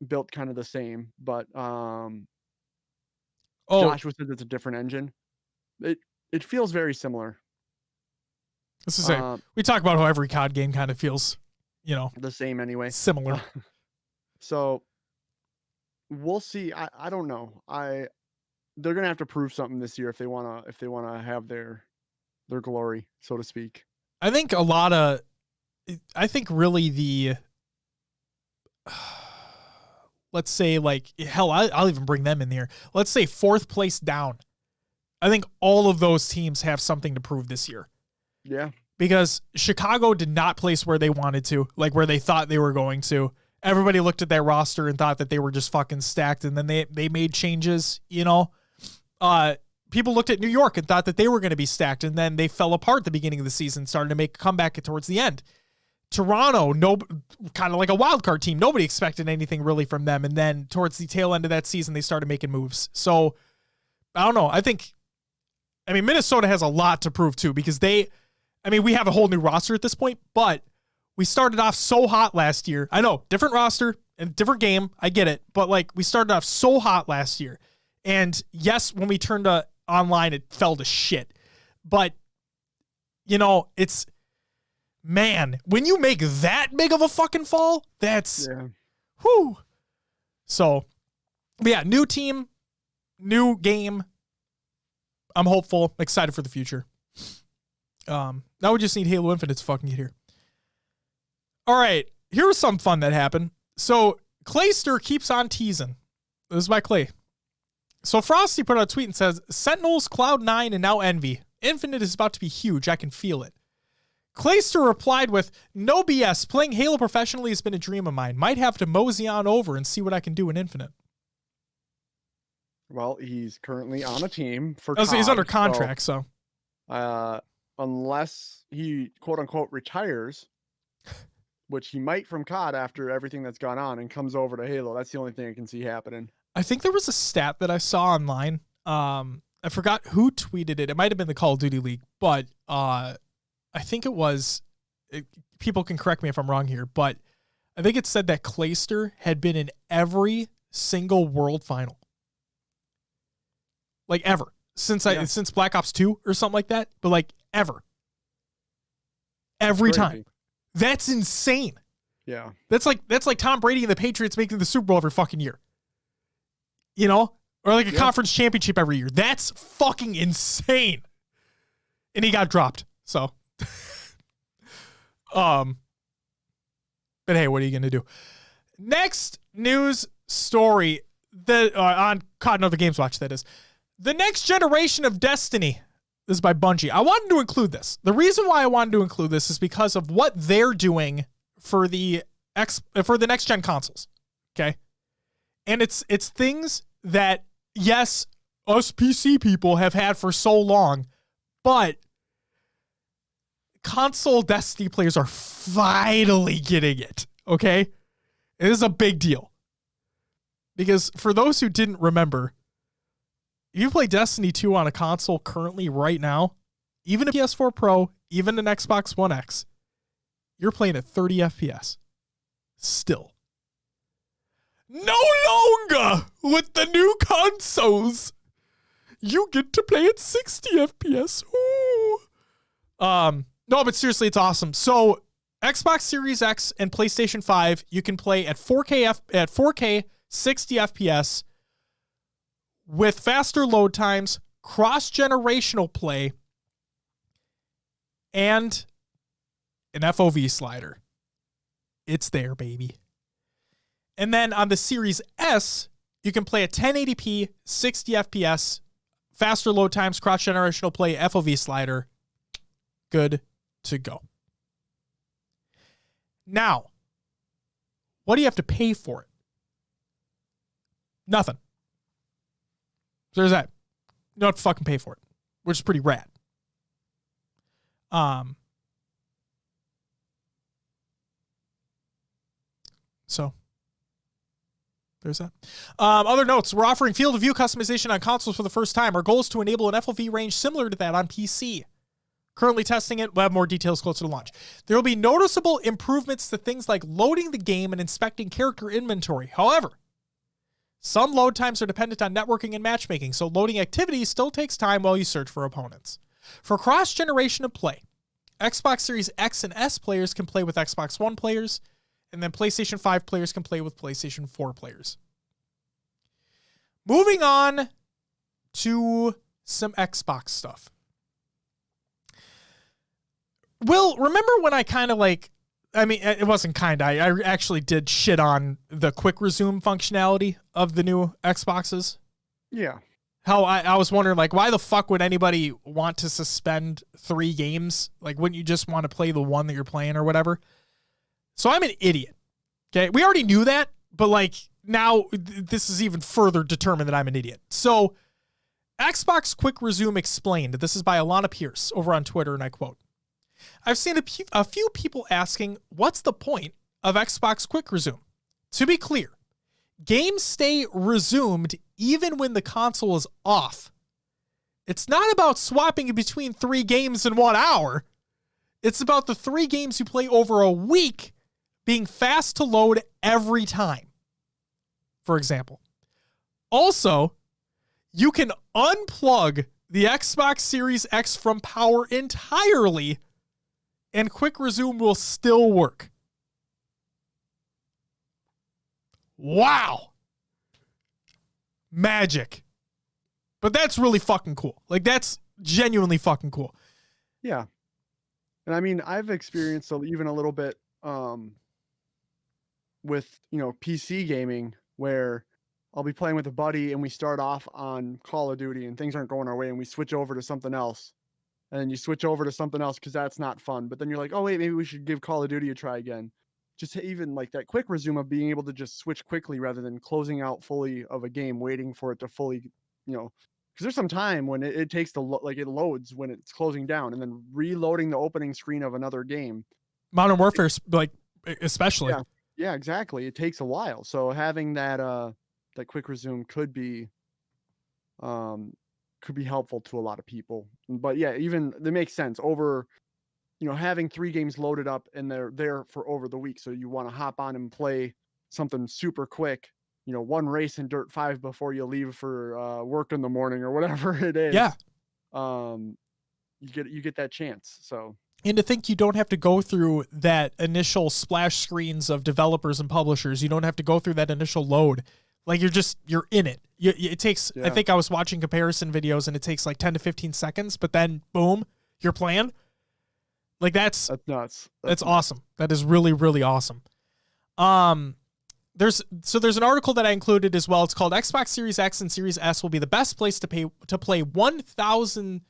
built kind of the same, but Joshua said it's a different engine. It feels very similar. Let's just say we talk about how every COD game kind of feels, the same anyway. Similar. So we'll see. I don't know. They're gonna have to prove something this year if they wanna have their glory, so to speak. I think really the let's say, like, hell, I'll even bring them in here. Let's say 4th place down. I think all of those teams have something to prove this year. Yeah. Because Chicago did not place where they wanted to, like where they thought they were going to. Everybody looked at their roster and thought that they were just fucking stacked, and then they made changes, People looked at New York and thought that they were going to be stacked, and then they fell apart at the beginning of the season, started to make a comeback towards the end. Toronto, kind of like a wild card team. Nobody expected anything really from them. And then towards the tail end of that season, they started making moves. So I don't know. I mean, Minnesota has a lot to prove too, because we have a whole new roster at this point, but we started off so hot last year. I know, different roster and different game. I get it. But like, we started off so hot last year. And yes, when we turned to online, it fell to shit. But, man, when you make that big of a fucking fall, that's, whew. So, yeah, new team, new game. I'm hopeful, excited for the future. Now we just need Halo Infinite to fucking get here. All right, here was some fun that happened. So, Clayster keeps on teasing. This is by Clay. So, Frosty put out a tweet and says, Sentinels, Cloud9, and now Envy. Infinite is about to be huge. I can feel it. Clayster replied with, no BS, playing Halo professionally has been a dream of mine. Might have to mosey on over and see what I can do in Infinite. Well, he's currently on a team for COD, he's under contract, so. Unless he, quote-unquote, retires, which he might from COD after everything that's gone on, and comes over to Halo. That's the only thing I can see happening. I think there was a stat that I saw online. I forgot who tweeted it. It might have been the Call of Duty League, but I think it was, people can correct me if I'm wrong here, but I think it said that Clayster had been in every single world final. Like ever. Since Black Ops 2 or something like that, but like ever. Every time. That's insane. Yeah. That's like Tom Brady and the Patriots making the Super Bowl every fucking year. Or like a conference championship every year. That's fucking insane. And he got dropped. So but hey, what are you going to do? Next news story that on COD and Other Games Watch, that is. The next generation of Destiny. This is by Bungie. I wanted to include this. The reason why I wanted to include this is because of what they're doing for the next gen consoles. Okay? And it's things that, yes, us PC people have had for so long, but console Destiny players are finally getting it. Okay? It is a big deal. Because for those who didn't remember, if you play Destiny 2 on a console currently right now, even a PS4 Pro, even an Xbox One X, you're playing at 30 FPS. Still. No longer with the new consoles. You get to play at 60 FPS. Ooh. No, but seriously, it's awesome. So Xbox Series X and PlayStation 5, you can play at 4K 60 FPS with faster load times, cross-generational play, and an FOV slider. It's there, baby. And then on the Series S, you can play at 1080p, 60 FPS, faster load times, cross-generational play, FOV slider. Good to go. Now, what do you have to pay for it? Nothing. So there's that. You don't have to fucking pay for it, which is pretty rad. So there's that. Other notes. We're offering field of view customization on consoles for the first time. Our goal is to enable an FOV range similar to that on PC. Currently testing it. We'll have more details closer to launch. There will be noticeable improvements to things like loading the game and inspecting character inventory. However, some load times are dependent on networking and matchmaking, so loading activity still takes time while you search for opponents. For cross-generation of play, Xbox Series X and S players can play with Xbox One players, and then PlayStation 5 players can play with PlayStation 4 players. Moving on to some Xbox stuff. Will, remember when I kind of it wasn't kind of, I actually did shit on the quick resume functionality of the new Xboxes? Yeah. How I was wondering, why the fuck would anybody want to suspend 3 games? Wouldn't you just want to play the one that you're playing or whatever? So I'm an idiot. Okay. We already knew that, but now this is even further determined that I'm an idiot. So Xbox Quick Resume Explained. This is by Alana Pierce over on Twitter, and I quote, I've seen a few people asking, what's the point of Xbox Quick Resume? To be clear, games stay resumed even when the console is off. It's not about swapping between 3 games in 1 hour. It's about the 3 games you play over a week being fast to load every time, for example. Also, you can unplug the Xbox Series X from power entirely, and Quick Resume will still work. Wow. Magic. But that's really fucking cool. That's genuinely fucking cool. Yeah. And I mean, I've experienced even a little bit with, PC gaming where I'll be playing with a buddy and we start off on Call of Duty and things aren't going our way and we switch over to something else. And then you switch over to something else because that's not fun. But then you're like, oh, wait, maybe we should give Call of Duty a try again. Just even that quick resume of being able to just switch quickly rather than closing out fully of a game, waiting for it to fully, because there's some time when it takes it loads when it's closing down and then reloading the opening screen of another game. Modern Warfare, especially. Yeah, exactly. It takes a while. So having that quick resume could be helpful to a lot of people. But yeah, even that makes sense over, having 3 games loaded up and they're there for over the week. So you want to hop on and play something super quick, one race in Dirt 5 before you leave for work in the morning or whatever it is. Yeah. You get that chance. So. And to think you don't have to go through that initial splash screens of developers and publishers. You don't have to go through that initial load. You're in it. It takes, I think I was watching comparison videos and it takes 10 to 15 seconds, but then boom, you're playing. That's nuts. That's awesome. That is really, really awesome. There's an article that I included as well. It's called Xbox Series X and Series S will be the best place to play 1,000.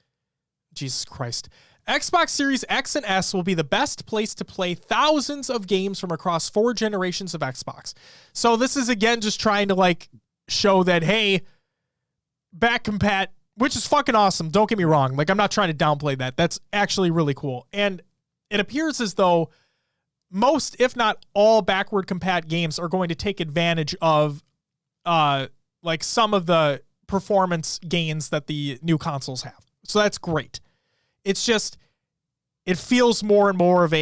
Jesus Christ. Xbox Series X and S will be the best place to play thousands of games from across 4 generations of Xbox. So this is again just trying to show that, hey, back compat, which is fucking awesome. Don't get me wrong. I'm not trying to downplay that. That's actually really cool. And it appears as though most, if not all, backward compat games are going to take advantage of some of the performance gains that the new consoles have. So that's great. It's just, it feels more and more of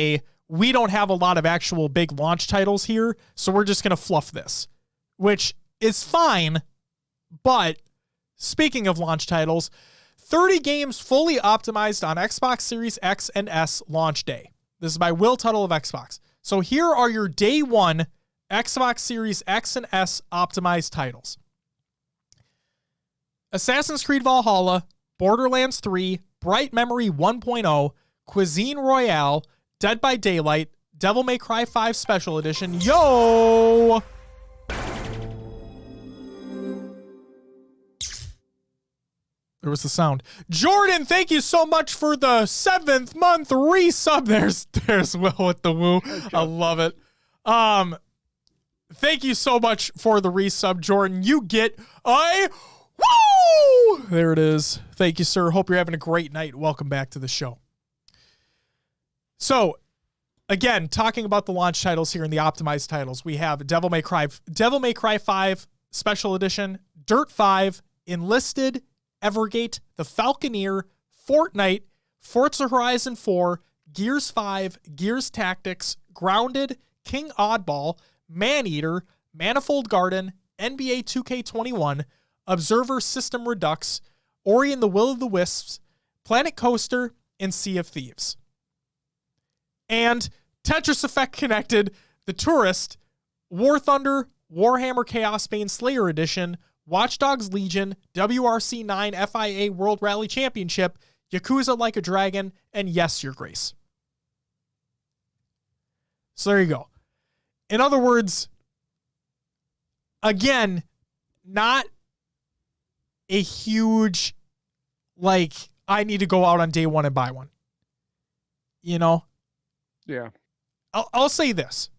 we don't have a lot of actual big launch titles here, so we're just going to fluff this, which is fine. But speaking of launch titles, 30 games fully optimized on Xbox Series X and S launch day. This is by Will Tuttle of Xbox. So here are your day 1 Xbox Series X and S optimized titles. Assassin's Creed Valhalla, Borderlands 3, Bright Memory 1.0, Cuisine Royale, Dead by Daylight, Devil May Cry 5 Special Edition. Yo! There was the sound. Jordan, thank you so much for the 7th month resub. There's Will with the woo. Okay. I love it. Thank you so much for the resub, Jordan. You get a woo! There it is. Thank you, sir. Hope you're having a great night. Welcome back to the show. So, again, talking about the launch titles here and the optimized titles, we have Devil May Cry 5 Special Edition, Dirt 5, Enlisted, Evergate, The Falconeer, Fortnite, Forza Horizon 4, Gears 5, Gears Tactics, Grounded, King Oddball, Maneater, Manifold Garden, NBA 2K21, Observer System Redux, Ori and the Will of the Wisps, Planet Coaster, and Sea of Thieves. And Tetris Effect Connected, The Tourist, War Thunder, Warhammer Chaos Bane Slayer Edition, Watch Dogs Legion, WRC 9 FIA World Rally Championship, Yakuza Like a Dragon, and Yes, Your Grace. So there you go. In other words, again, not a huge, like, I need to go out on day one and buy one. You know? Yeah. I'll say this.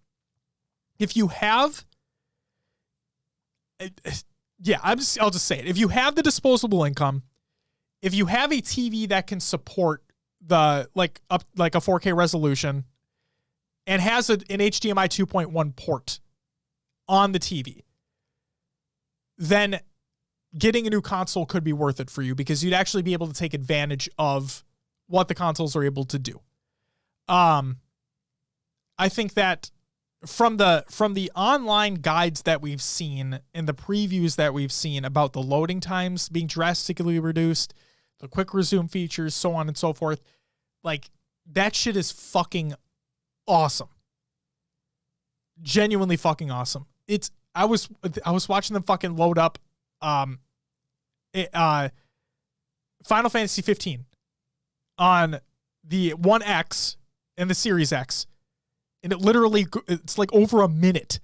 If you have... I'll just say it. If you have the disposable income, if you have a TV that can support the like a 4K resolution and has an HDMI 2.1 port on the TV, then getting a new console could be worth it for you because you'd actually be able to take advantage of what the consoles are able to do. I think that from the online guides that we've seen and the previews that we've seen about the loading times being drastically reduced, the quick resume features, so on and so forth, like that shit is fucking awesome. Genuinely fucking awesome. I was watching them fucking load up Final Fantasy 15 on the One X and the Series X. And it's like over a minute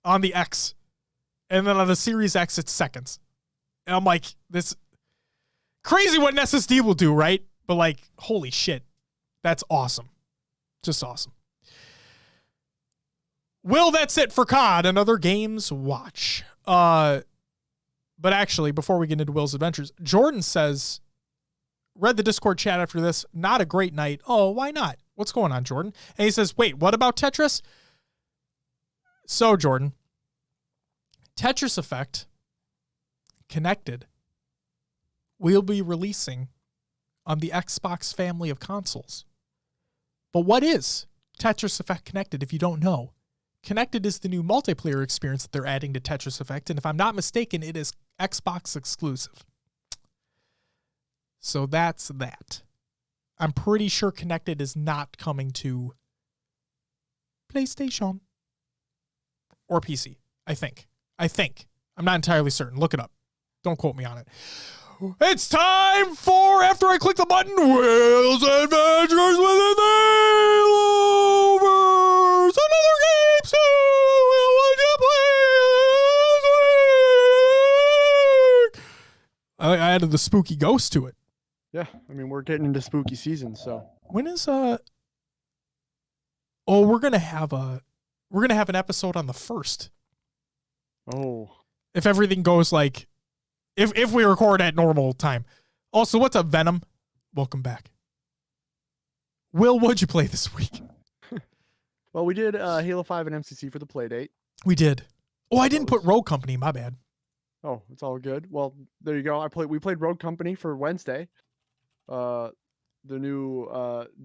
on the X. And then on the Series X, it's seconds. And I'm like, this crazy what an SSD will do, right? But like, holy shit. That's awesome. Just awesome. Well, that's it for COD and other games watch. But actually, before we get into Will's Adventures, Jordan says, read the Discord chat after this, not a great night. Oh, why not? What's going on, Jordan? And he says, wait, what about Tetris? So, Jordan, Tetris Effect Connected will be releasing on the Xbox family of consoles. But what is Tetris Effect Connected if you don't know? Connected is the new multiplayer experience that they're adding to Tetris Effect, and if I'm not mistaken, it is Xbox exclusive. So that's that. I'm pretty sure Connected is not coming to PlayStation or PC. I think. I'm not entirely certain. Look it up. Don't quote me on it. It's time for, after I click the button, Will's Adventures within the Haloverse. Another game, so Will, would you play this week? I added the spooky ghost to it. Yeah, I mean, we're getting into spooky season, so. When is we're gonna have an episode on the 1st. Oh. If everything goes like if we record at normal time. Also, what's up, Venom? Welcome back. Will, what'd you play this week? Well, we did Halo 5 and MCC for the Playdate. We did. Oh, I didn't put Rogue Company, my bad. Oh, it's all good. Well, there you go. We played Rogue Company for Wednesday. The new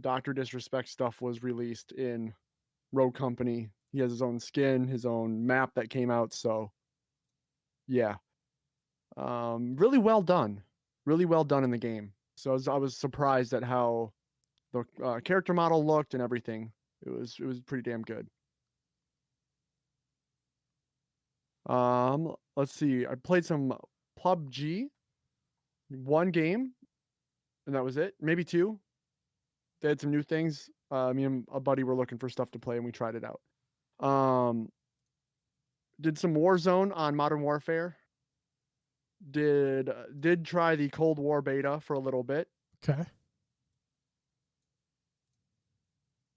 Dr. Disrespect stuff was released in Rogue Company. He has his own skin, his own map that came out, so yeah. Really well done. Really well done in the game. So I was surprised at how the character model looked and everything. It was pretty damn good. Let's see. I played some PUBG. One game, and that was it. Maybe two. They had some new things. Me and a buddy were looking for stuff to play, and we tried it out. Did some Warzone on Modern Warfare. Did try the Cold War beta for a little bit. Okay.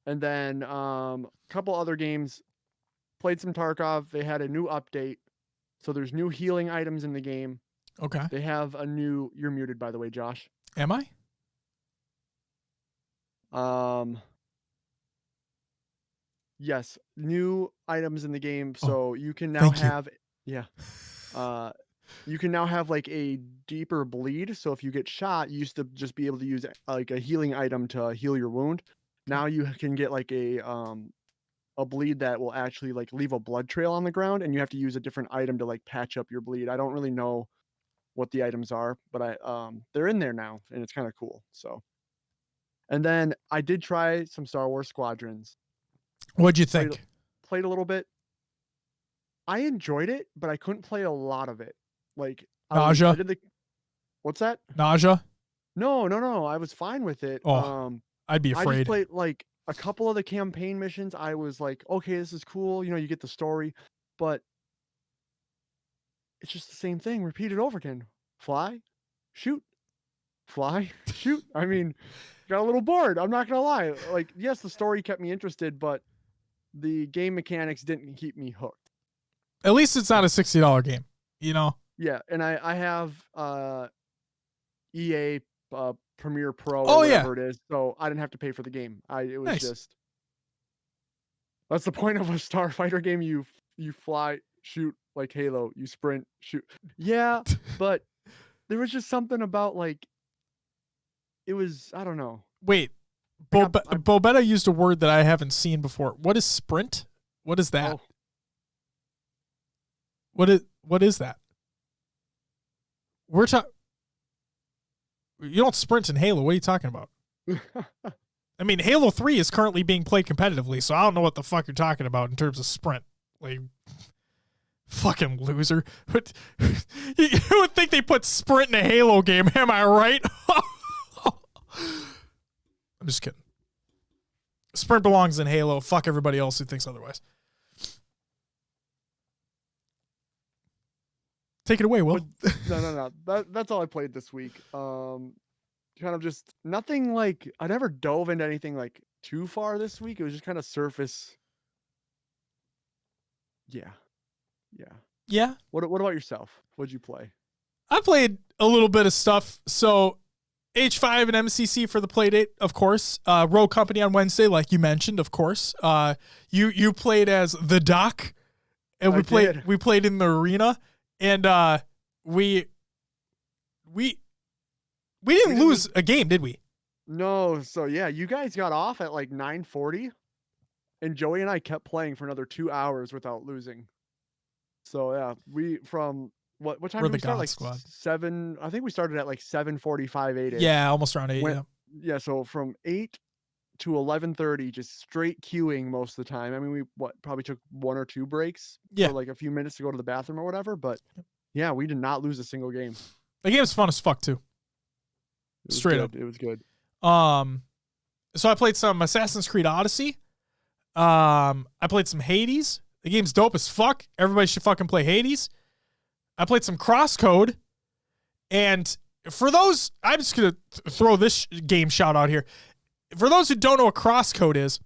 And then a couple other games. Played some Tarkov. They had a new update. So there's new healing items in the game. Okay. They have a new... You're muted, by the way, Josh. Am I? Yes, new items in the game. So you can now have... Yeah. You can now have like a deeper bleed. So if you get shot, you used to just be able to use like a healing item to heal your wound. Now you can get like a bleed that will actually like leave a blood trail on the ground, and you have to use a different item to like patch up your bleed. I don't really know what the items are, but they're in there now, and it's kind of cool. So, and then I did try some Star Wars Squadrons. What'd you think? Played a little bit. I enjoyed it, but I couldn't play a lot of it. Like nausea. What's that? Nausea. No. I was fine with it. I'd be afraid. I just played like a couple of the campaign missions. I was like, okay, this is cool. You know, you get the story, but it's just the same thing repeated over again. Fly, shoot, fly, shoot. I mean, got a little bored. I'm not going to lie. Like, yes, the story kept me interested, but the game mechanics didn't keep me hooked. At least it's not a $60 game, you know? Yeah. And I have EA Premiere Pro or whatever it is. So I didn't have to pay for the game. It was just, that's the point of a starfighter game. You fly, shoot like Halo, you sprint, shoot. Yeah. But there was just something about like, it was, I don't know. Wait, Bobetta used a word that I haven't seen before. What is sprint? What is that? Oh. What is that? We're talking. You don't sprint in Halo. What are you talking about? I mean, Halo 3 is currently being played competitively, so I don't know what the fuck you're talking about in terms of sprint. Like, fucking loser. You would think they put sprint in a Halo game. Am I right? I'm just kidding. Sprint belongs in Halo. Fuck everybody else who thinks otherwise. Take it away, Will. No. That's all I played this week. Kind of just nothing like, I never dove into anything like too far this week. It was just kind of surface. Yeah. What about yourself? What'd you play? I played a little bit of stuff. So H5 and MCC for the Playdate, of course. Rogue Company on Wednesday, like you mentioned, of course. You played as the Doc, and we played in the arena. And we didn't lose a game, did we? No. So yeah, you guys got off at like 9:40, and Joey and I kept playing for another 2 hours without losing. So yeah, we from what time did we start? Like squad. 7. I think we started at like 7:45, 8. Yeah, almost around 8. Yeah. So from 8 to 11:30, just straight queuing most of the time. I mean, we probably took 1 or 2 breaks for like a few minutes to go to the bathroom or whatever. But yeah, we did not lose a single game. The game's fun as fuck too. Straight up, it was good. So I played some Assassin's Creed Odyssey. I played some Hades. The game's dope as fuck. Everybody should fucking play Hades. I played some Crosscode, and for those, I'm just gonna throw this game shout out here. For those who don't know what Crosscode is,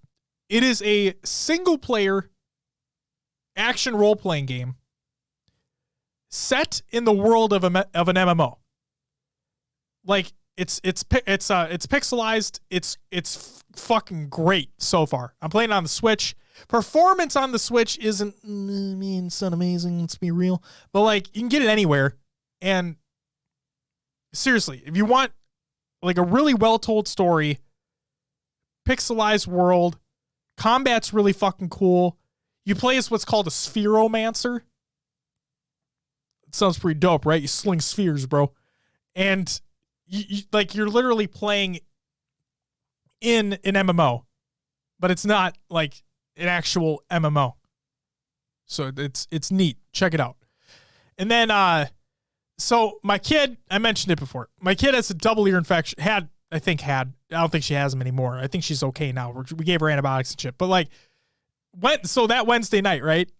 it is a single-player action role-playing game set in the world of an MMO. Like it's pixelized. It's fucking great so far. I'm playing it on the Switch. Performance on the Switch isn't, it's not amazing. Let's be real, but like you can get it anywhere. And seriously, if you want like a really well-told story, pixelized world, combat's really fucking cool. You play as what's called a spheromancer. It sounds pretty dope, right? You sling spheres, bro. And you're literally playing in an MMO, but it's not like an actual MMO. So it's neat. Check it out. And then so my kid, I mentioned it before. My kid has a double ear infection, had I don't think she has them anymore. I think she's okay now. We gave her antibiotics and shit. But like, so that Wednesday night, right?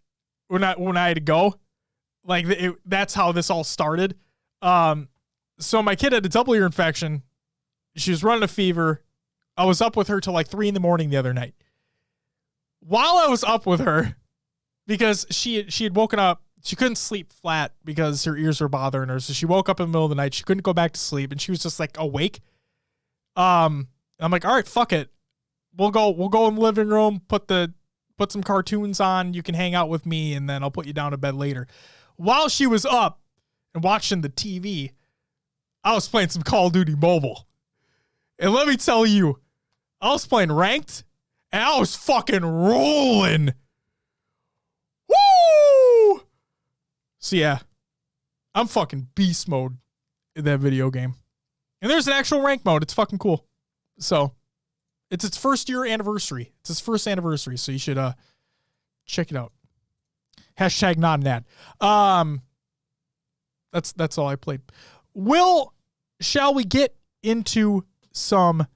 When I had to go, like that's how this all started. So my kid had a double ear infection. She was running a fever. I was up with her till like 3 a.m. the other night. While I was up with her, because she had woken up, she couldn't sleep flat because her ears were bothering her. So she woke up in the middle of the night. She couldn't go back to sleep, and she was just like awake. I'm like, all right, fuck it. We'll go in the living room, put some cartoons on. You can hang out with me, and then I'll put you down to bed later. While she was up and watching the TV, I was playing some Call of Duty Mobile. And let me tell you, I was playing ranked, and I was fucking rolling. Woo! So yeah, I'm fucking beast mode in that video game. And there's an actual rank mode. It's fucking cool. So it's its first year anniversary. It's its first anniversary. So you should check it out. Hashtag not an ad. That's all I played. Shall we get into some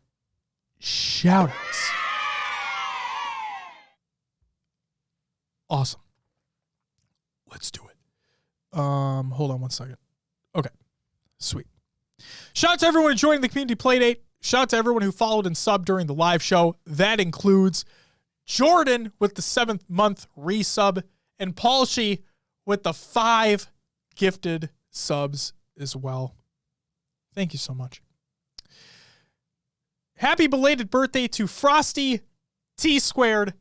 shoutouts? Awesome. Let's do it. Hold on one second. Okay. Sweet. Shout out to everyone enjoying the community playdate. Shout out to everyone who followed and subbed during the live show. That includes Jordan with the 7th month resub and Paul Shee with the 5 gifted subs as well. Thank you so much. Happy belated birthday to Frosty T Squared,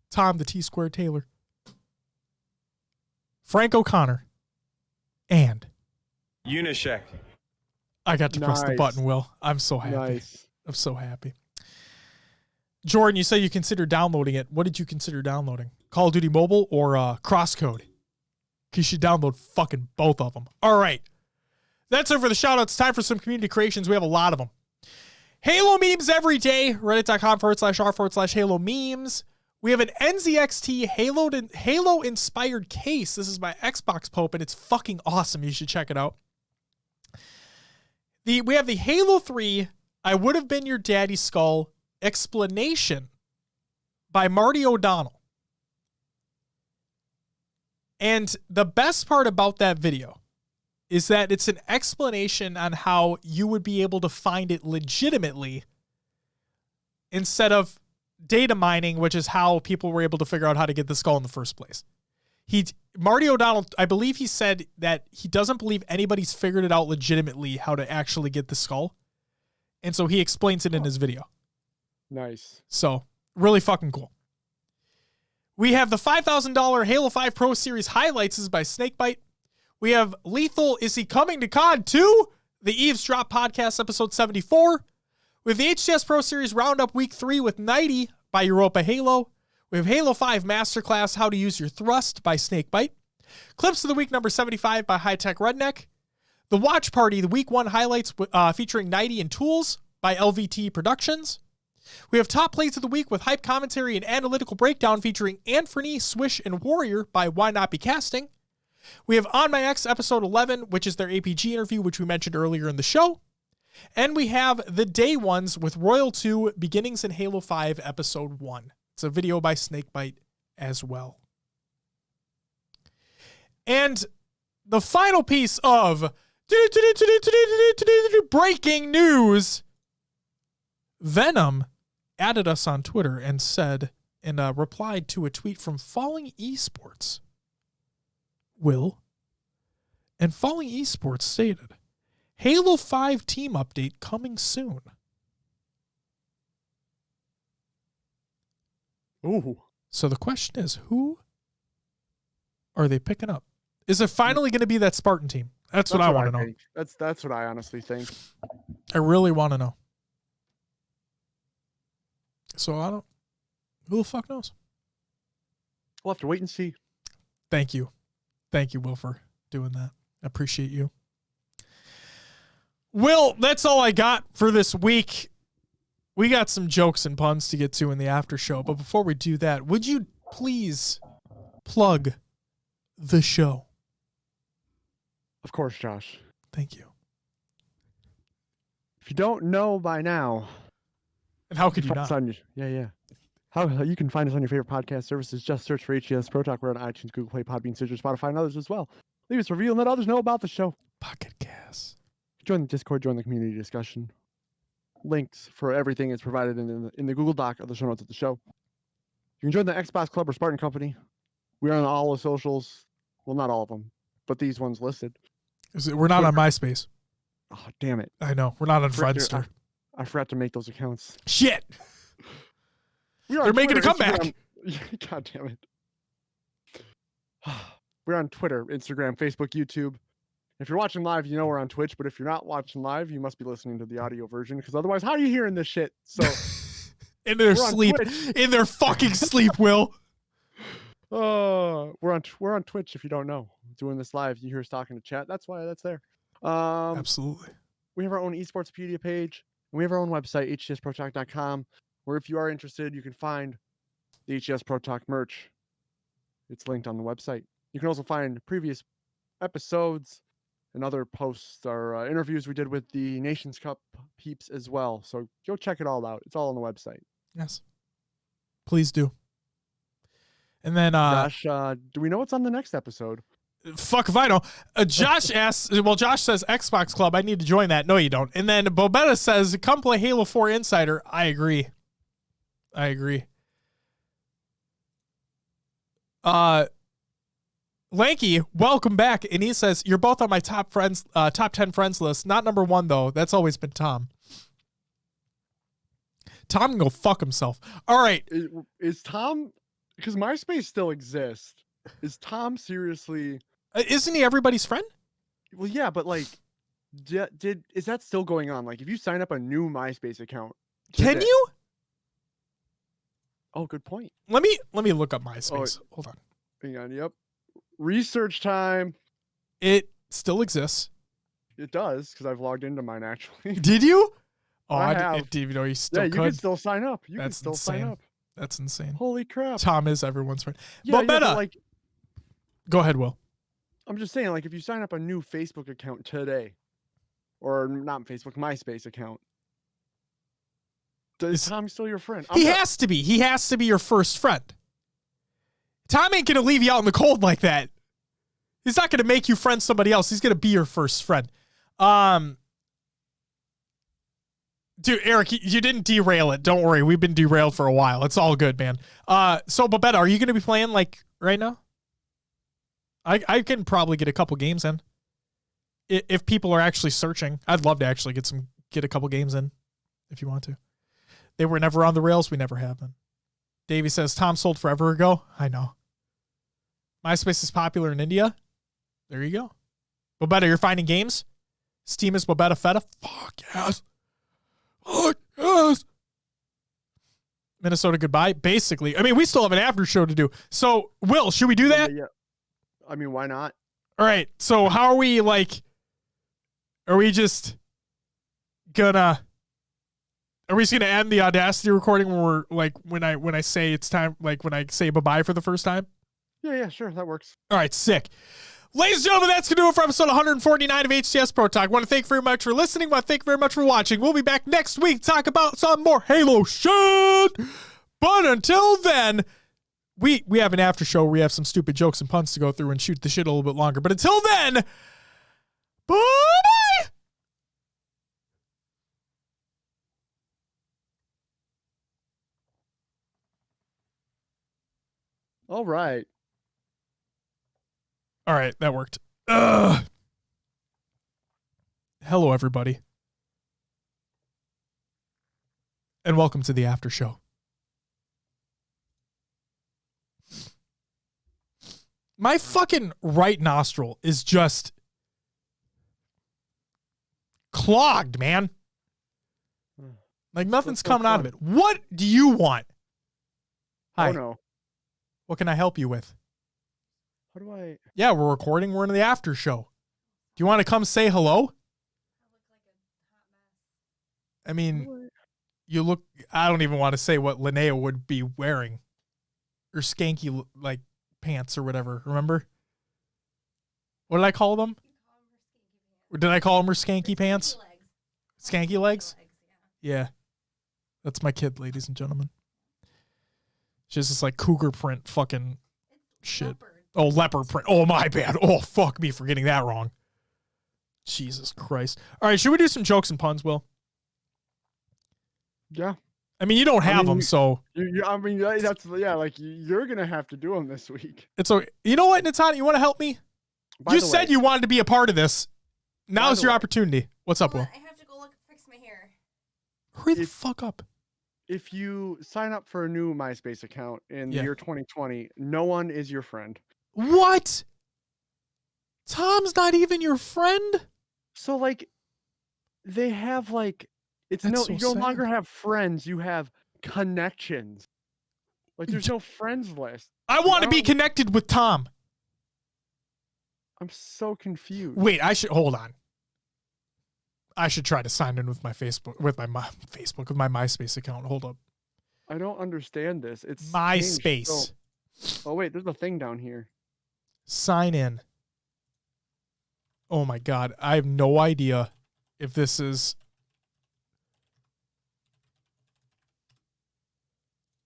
Tom the T Squared Taylor, Frank O'Connor, and Unishek. I got to press the button, Will. I'm so happy. Nice. I'm so happy. Jordan, you said you considered downloading it. What did you consider downloading? Call of Duty Mobile or Crosscode? You should download fucking both of them. All right. That's it for the shout-outs. Time for some community creations. We have a lot of them. Halo memes every day. Reddit.com/r/Halo memes. We have an NZXT Halo-inspired case. This is my Xbox Pope, and it's fucking awesome. You should check it out. We have the Halo 3 I Would Have Been Your Daddy's Skull explanation by Marty O'Donnell. And the best part about that video is that it's an explanation on how you would be able to find it legitimately instead of data mining, which is how people were able to figure out how to get the skull in the first place. Marty O'Donnell, I believe he said that he doesn't believe anybody's figured it out legitimately how to actually get the skull. And so he explains it in his video. Nice. So really fucking cool. We have the $5,000 Halo 5 Pro Series highlights is by Snakebite. We have Lethal, Is He Coming to COD 2? The Eavesdrop Podcast, episode 74. We have the HCS Pro Series Roundup Week 3 with 90 by Europa Halo. We have Halo 5 Masterclass, How to Use Your Thrust by Snakebite. Clips of the Week number 75 by High Tech Redneck. The Watch Party, the Week 1 highlights featuring Nighty and Tools by LVT Productions. We have Top Plays of the Week with hype commentary and analytical breakdown featuring Anthony, Swish, and Warrior by Why Not Be Casting. We have On My X episode 11, which is their APG interview, which we mentioned earlier in the show. And we have the Day Ones with Royal 2, Beginnings in Halo 5 episode 1. It's a video by Snakebite as well. And the final piece of breaking news, Venom added us on Twitter and said, and replied to a tweet from Falling Esports. And Falling Esports stated, Halo 5 team update coming soon. Ooh. So the question is, who are they picking up? Is it finally going to be that Spartan team? That's what I want to know. Think. That's what I honestly think. I really want to know. So who the fuck knows? We'll have to wait and see. Thank you. Thank you, Will, for doing that. I appreciate you. Will, that's all I got for this week. We got some jokes and puns to get to in the after show, but before we do that, would you please plug the show? Of course, Josh. Thank you. If you don't know by now, And how could you find not? us on how you can find us on your favorite podcast services. Just search for HCS Pro Talk. We're on iTunes, Google Play, Podbean, Stitcher, Spotify, and others as well. Leave us a review and let others know about the show. Pocket gas. Join the Discord, join the community discussion. Links for everything is provided in the Google Doc of the show notes of the show. You can join the Xbox Club or Spartan Company. We are on all the socials. Well, not all of them, but these ones listed. We're not on MySpace. Oh, damn it. I know. We're not on Friendster. I forgot to make those accounts. Shit. They're making a comeback. God damn it. We're on Twitter, Instagram, Facebook, YouTube. If you're watching live, you know we're on Twitch, but if you're not watching live, you must be listening to the audio version, because otherwise, how are you hearing this shit? So in their sleep. In their fucking sleep, Will. We're on Twitch if you don't know. Doing this live, you hear us talking to chat. That's why that's there. Absolutely. We have our own eSportspedia page, and we have our own website, hcsprotalk.com, where if you are interested, you can find the HCS Pro Talk merch. It's linked on the website. You can also find previous episodes and other posts or interviews we did with the Nations Cup peeps as well. So go check it all out. It's all on the website. Yes. Please do. And then Josh, do we know what's on the next episode? Fuck if I know. Josh asks, well, Josh says Xbox Club. I need to join that. No, you don't. And then Bobetta says, come play Halo 4 Insider. I agree. Lanky, welcome back. And he says, you're both on my top 10 friends list. Not number one, though. That's always been Tom. Tom can go fuck himself. All right. Is Tom, because MySpace still exists, is Tom seriously... Isn't he everybody's friend? Well, yeah, but like, is that still going on? Like, if you sign up a new MySpace account, can you? Oh, good point. Let me look up MySpace. Hold on. Hang on. Yep. Research time. It still exists. It does, because I've logged into mine actually. Did you? Oh, I didn't even know you still you could. can still sign up. That's insane. Sign up. That's insane. Holy crap. Tom is everyone's friend. Yeah, Bobetta. but like, go ahead, Will. I'm just saying, like, if you sign up a new Facebook account today, or not Facebook, MySpace account, is Tom still your friend? He has to be. He has to be your first friend. Tom ain't gonna leave you out in the cold like that. He's not gonna make you friend somebody else. He's gonna be your first friend. Dude, Eric, you didn't derail it. Don't worry. We've been derailed for a while. It's all good, man. So, Babetta, are you going to be playing, like, right now? I can probably get a couple games in. If people are actually searching. I'd love to actually get a couple games in, if you want to. They were never on the rails. We never have been. Davey says, Tom sold forever ago. I know. MySpace is popular in India. There you go. Babetta, you're finding games? Steam is Babetta Feta? Fuck yes. Fuck yes. Minnesota goodbye. Basically. I mean, we still have an after show to do. So, Will, should we do that? Yeah. I mean, why not? All right. So, how are we, like, are we just gonna end the Audacity recording when we're, like, when I say it's time, like, when I say bye-bye for the first time? Yeah, sure. That works. All right, sick. Ladies and gentlemen, that's going to do it for episode 149 of HCS Pro Talk. I want to thank you very much for listening. I want to thank you very much for watching. We'll be back next week to talk about some more Halo shit. But until then, we have an after show where we have some stupid jokes and puns to go through and shoot the shit a little bit longer. But until then, bye-bye. All right. All right, that worked. Hello, everybody. And welcome to the after show. My fucking right nostril is just clogged, man. Like nothing's coming out of it. What do you want? Hi. Oh, no. What can I help you with? How do I? Yeah, we're recording. We're in the after show. Do you want to come say hello? I mean, you look, I don't even want to say what Linnea would be wearing. Or skanky, like, pants or whatever. Remember? What did I call them? Or did I call them her skanky pants? Skanky legs? Yeah. That's my kid, ladies and gentlemen. She has this like cougar print fucking shit. Leopard. Oh, leopard print. Oh, my bad. Oh, fuck me for getting that wrong. Jesus Christ. All right, should we do some jokes and puns, Will? Yeah. I mean, you don't have them, so. That's, like, you're going to have to do them this week. It's okay. You know what, Natana, you want to help me? You said you wanted to be a part of this. Now's your opportunity. What's up, Will? I have to go fix my hair. Hurry the fuck up. If you sign up for a new MySpace account in the year 2020, no one is your friend. What? Tom's not even your friend? So, like, they have, like, you no longer have friends, you have connections. Like, there's no friends list. I want to be connected with Tom. I'm so confused. Wait, hold on. I should try to sign in with my Facebook, with my MySpace account. Hold up. I don't understand this. It's MySpace. Oh, wait, there's a thing down here. Sign in. Oh my God. I have no idea if this is.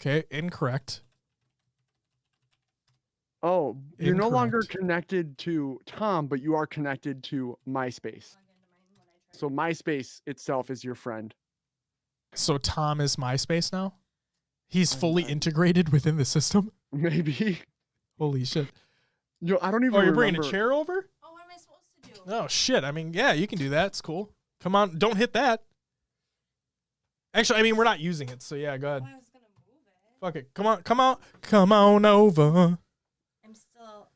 Okay, incorrect. Oh, you're no longer connected to Tom, but you are connected to MySpace. So MySpace itself is your friend. So Tom is MySpace now? He's fully integrated within the system? Maybe. Holy shit. Yo, I don't even remember. You're bringing a chair over? Oh, what am I supposed to do? Oh, shit. I mean, yeah, you can do that. It's cool. Come on. Don't hit that. Actually, I mean, we're not using it, so yeah, go ahead. I was going to move it. Fuck it. Come on. Come on. Come on over. I'm still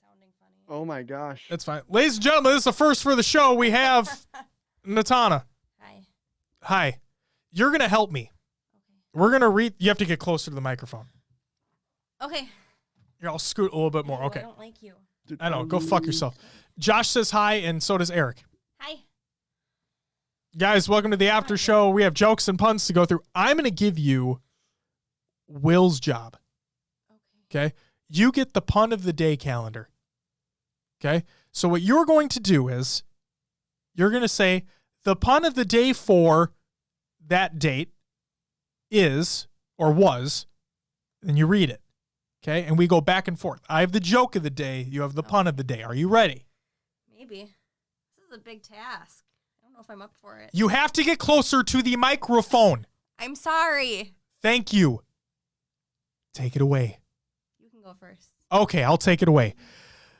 sounding funny. Oh, my gosh. That's fine. Ladies and gentlemen, this is the first for the show. We have Natana. Hi. Hi. You're going to help me. Okay. We're going to read. You have to get closer to the microphone. Okay. Here, I'll scoot a little bit more. No, Okay. I don't like you. I know. Go fuck yourself. Josh says hi, and so does Eric. Hi. Guys, welcome to the after show. We have jokes and puns to go through. I'm going to give you Will's job. Okay. You get the pun of the day calendar. Okay. So what you're going to do is you're going to say the pun of the day for that date is or was, and you read it. Okay. And we go back and forth. I have the joke of the day. You have the pun of the day. Are you ready? Maybe. This is a big task. I don't know if I'm up for it. You have to get closer to the microphone. I'm sorry. Thank you. Take it away. You can go first. Okay, I'll take it away.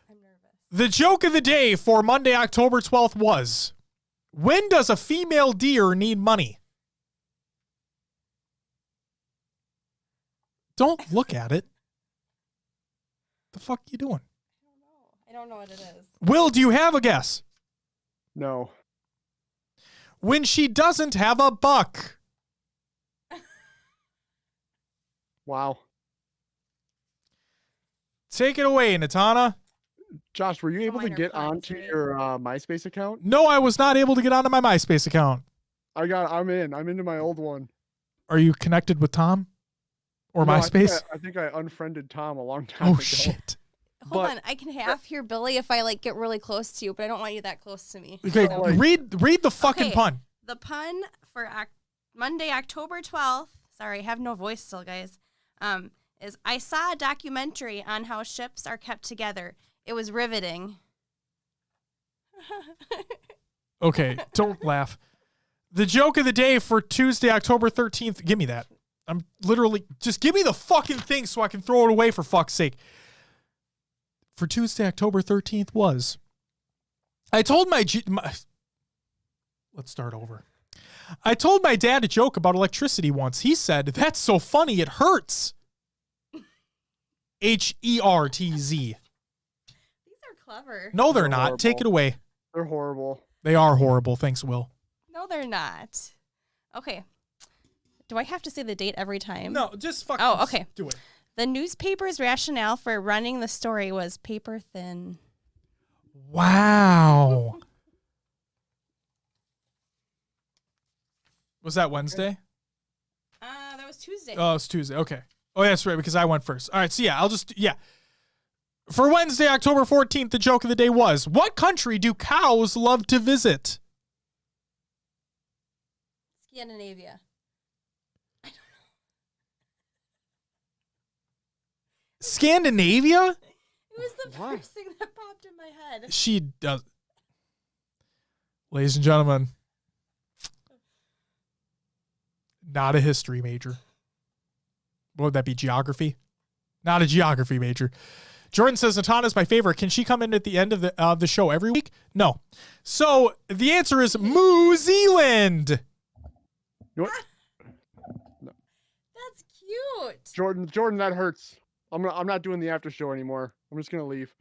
I'm nervous. The joke of the day for Monday, October 12th was, when does a female deer need money? Don't look at it. The fuck you doing? I don't know what it is. Will, do you have a guess? No. When she doesn't have a buck. Wow. Take it away, Natana. Josh, were you able to get onto your MySpace account? No, I was not able to get onto my MySpace account. I'm into my old one. Are you connected with Tom? Or no, MySpace? I think I unfriended Tom a long time Oh, ago. shit. Hold on, I can half hear Billy if I get really close to you, but I don't want you that close to me. Okay, So, read the fucking pun. The pun for Monday, October 12th, sorry, I have no voice still, guys, is I saw a documentary on how ships are kept together. It was riveting. Okay, don't laugh. The joke of the day for Tuesday, October 13th, give me that. I'm literally, just give me the fucking thing so I can throw it away for fuck's sake. For Tuesday, October 13th was, I told let's start over. I told my dad a joke about electricity once. He said, "That's so funny, it hurts." HERTZ. These are clever. No, they're They're not. horrible. Take it away. They're horrible. They are horrible. Thanks, Will. No, they're not. Okay. Do I have to say the date every time? No, just fucking okay. do it. The newspaper's rationale for running the story was paper thin. Wow. Was that Wednesday? That was Tuesday. Oh, it's Tuesday. Okay. Oh, yeah, that's right, because I went first. All right, so yeah. For Wednesday, October 14th, the joke of the day was, what country do cows love to visit? Scandinavia. Scandinavia? It was the first thing that popped in my head. She does. Ladies and gentlemen, not a history major. What would that be? Geography? Not a geography major. Jordan says Natana is my favorite. Can she come in at the end of the show every week? No. So the answer is New Zealand. What? That's cute. Jordan, that hurts. I'm not doing the after show anymore. I'm just gonna leave.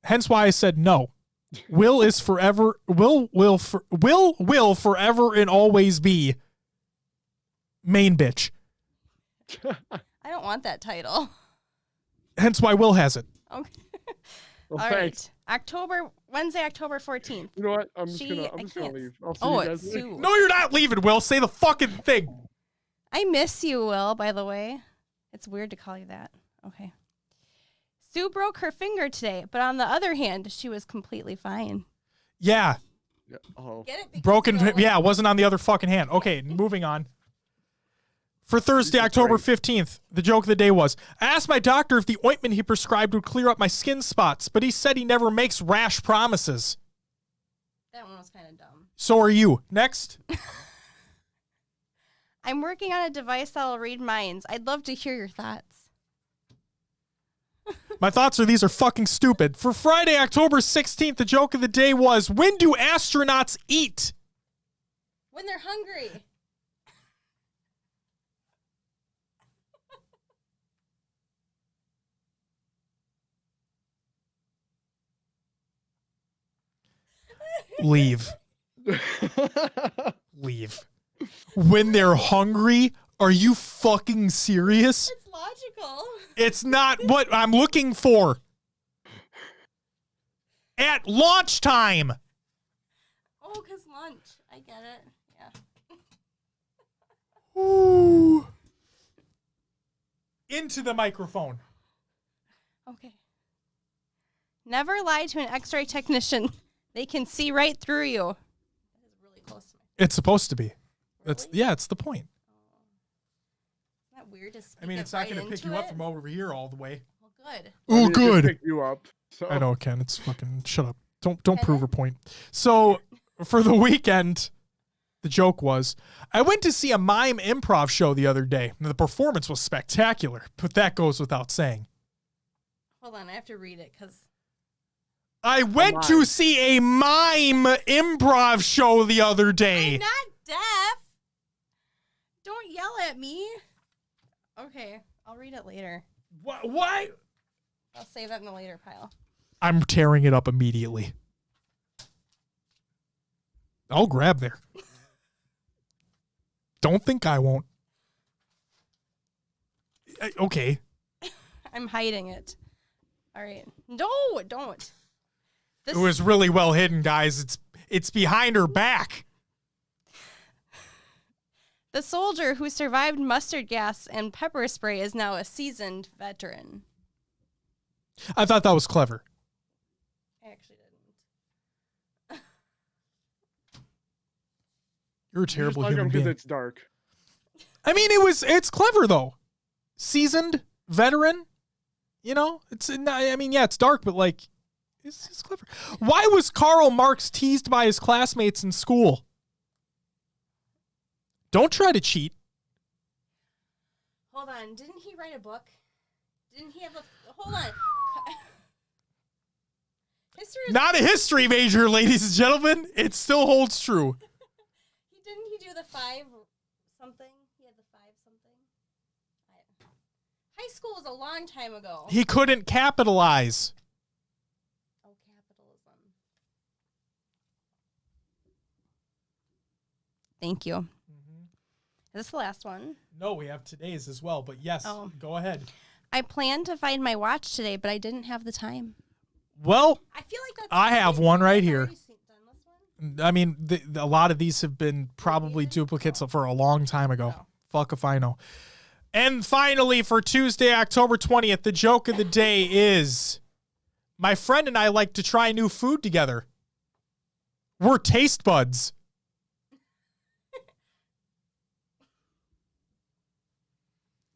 Hence why I said no. Will is forever. Will forever and always be main bitch. I don't want that title. Hence why Will has it. Okay. Well, All thanks. right. Wednesday, October 14th. You know what? I'm just I gonna can't- leave. I'll see Oh, you guys it's later. Sue. No, you're not leaving, Will. Say the fucking thing. I miss you, Will, by the way. It's weird to call you that. Okay. Sue broke her finger today, but on the other hand, she was completely fine. Yeah. Yeah. Oh. Get it? Because Broken. you know- Yeah, it wasn't on the other fucking hand. Okay, moving on. For Thursday, October 15th, the joke of the day was, I asked my doctor if the ointment he prescribed would clear up my skin spots, but he said he never makes rash promises. That one was kind of dumb. So are you. Next. I'm working on a device that'll read minds. I'd love to hear your thoughts. My thoughts are these are fucking stupid. For Friday, October 16th, the joke of the day was, when do astronauts eat? When they're hungry. Leave. Leave. When they're hungry? Are you fucking serious? It's logical. It's not what I'm looking for. At launch time. Oh, because lunch. I get it. Yeah. Ooh. Into the microphone. Okay. Never lie to an x-ray technician. They can see right through you. That is really close to me. It's supposed to be. That's Really? yeah, it's the point. Isn't that weird to speak I mean, it it's not right going to pick into you up it? from over here all the way. Well, good. I mean, Oh, it did good. pick you up. So. I know, Ken. It's fucking shut up. Don't Can prove it? a point. So for the weekend, the joke was, I went to see a mime improv show the other day. And the performance was spectacular, but that goes without saying. Hold on, I have to read it because I went to see a mime improv show the other day. I'm not deaf. Don't yell at me. Okay, I'll read it later. Why? I'll save that in the later pile. I'm tearing it up immediately. I'll grab there. Don't think I won't. Okay. I'm hiding it. All right. No, don't. This, It was really well hidden, guys. It's behind her back. the soldier who survived mustard gas and pepper spray is now a seasoned veteran. I thought that was clever. I actually didn't. You're a terrible Just like human because being. it's dark. I mean, it's clever though. Seasoned veteran. You know, it's not, I mean, yeah, it's dark, but like, it's clever. Why was Karl Marx teased by his classmates in school? Don't try to cheat. Hold on. Didn't he write a book? Didn't he have a... Hold on. History is... Not a history major, ladies and gentlemen. It still holds true. Didn't he do the 5 something? He had the 5 something? High school was a long time ago. He couldn't capitalize. Oh, capitalism. Thank you. Is this the last one? No, we have today's as well, but yes, Oh. go ahead. I planned to find my watch today, but I didn't have the time. Well, I feel like that's... I have one right here. Already done this one? I mean, a lot of these have been probably duplicates for a long time ago. Oh. Fuck if I know. And finally, for Tuesday, October 20th, the joke of the day is, my friend and I like to try new food together. We're taste buds.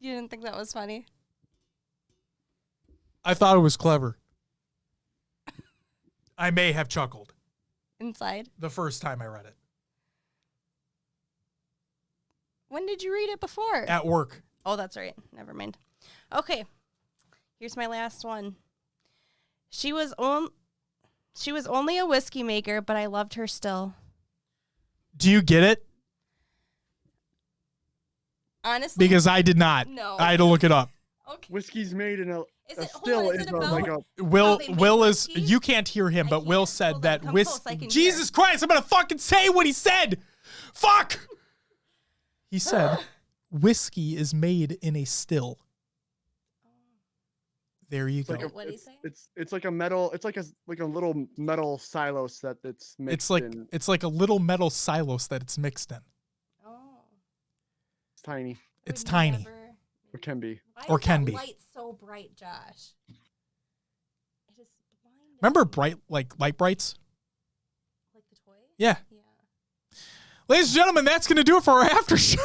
You didn't think that was funny? I thought it was clever. I may have chuckled Inside. the first time I read it. When did you read it before? At work. Oh, that's right. Never mind. Okay. Here's my last one. She was only a whiskey maker, but I loved her still. Do you get it? Honestly, Because I did not. No. I had to look it up. Okay. Whiskey's made in a Is it, still hold on, is is it a, about? like a Will they make Will is whiskey? you can't hear him, I but Will can't. said Hold on, that come whiskey. close, I can Jesus Christ, I'm gonna fucking say what he said. Fuck. He said whiskey is made in a still. There you go. like a, What did he say? it's like a metal. It's like a little metal silos that it's mixed It's like in. it's like a little metal silos that it's mixed in. Oh. It's tiny. It's Would tiny. never- Or can be. Why Or is can that be. light so bright, Josh? It is blinding. Remember bright light brights? Like the toy? Yeah. Yeah. Ladies and gentlemen, that's gonna do it for our after show.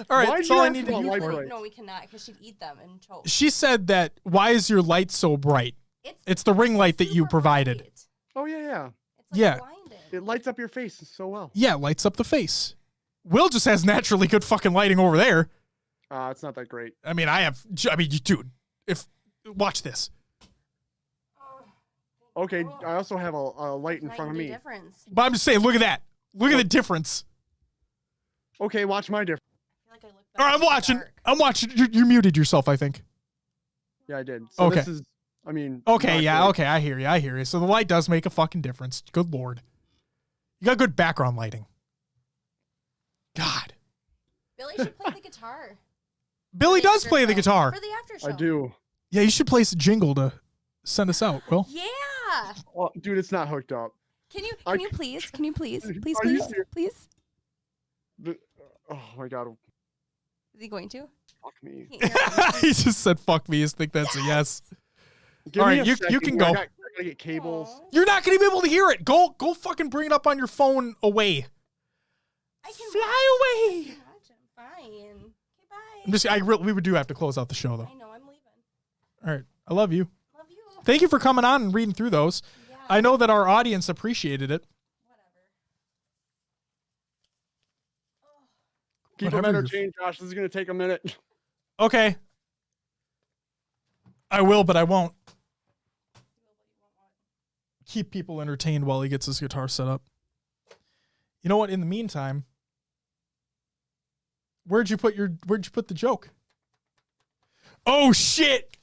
All right, Why'd that's you all I ask need to about hear light for it. brights? No, we cannot because she'd eat them and choke. She said that, why is your light so bright? It's the ring light that you super provided. bright. Oh yeah. It's like Yeah. blinded. It lights up your face so well. Yeah, lights up the face. Will just has naturally good fucking lighting over there. It's not that great. I mean, dude, watch this. Okay, I also have a light in Night front of and day me. difference. But I'm just saying, look at that. Look at the difference. Okay, watch my difference. I feel like I look All right, better in the dark. I'm watching. You muted yourself, I think. Yeah, I did. So Okay. this is, I mean. Okay, not yeah, great. okay, I hear you. So the light does make a fucking difference. Good Lord. You got good background lighting. God. Billy should play the guitar. Billy For the does after play the show. guitar. For the after show. I do. Yeah, you should play a jingle to send us out, Will. Yeah. Oh, dude, it's not hooked up. Can you I- please Are you serious? please? Oh my god, Is he going to? fuck me. He can't hear me. He just said fuck me. I think that's a yes. Give All me right, a you second can here. go. I gotta get cables. Aw. You're not gonna be able to hear it. Go fucking bring it up on your phone away. I can Fly I away. can watch him. Fine. Okay, I'm bye. just we do have to close out the show though. I know, I'm leaving. All right. I love you. Love you. Thank you for coming on and reading through those. Yeah. I know that our audience appreciated it. Whatever. Keep Whatever them you're- entertained, Josh. This is gonna take a minute. Okay. I will, but I won't. Keep people entertained while he gets his guitar set up. You know what? In the meantime, where'd you put the joke? Oh shit!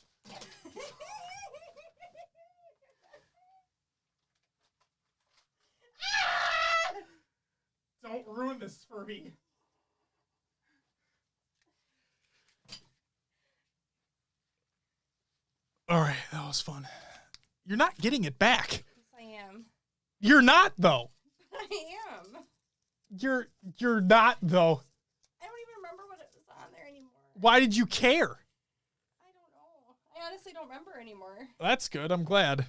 Don't ruin this for me. All right, that was fun. You're not getting it back. Yes, I am. You're not though. I am. You're not though. I don't even remember what it was on there anymore. Why did you care? I don't know. I honestly don't remember anymore. That's good. I'm glad.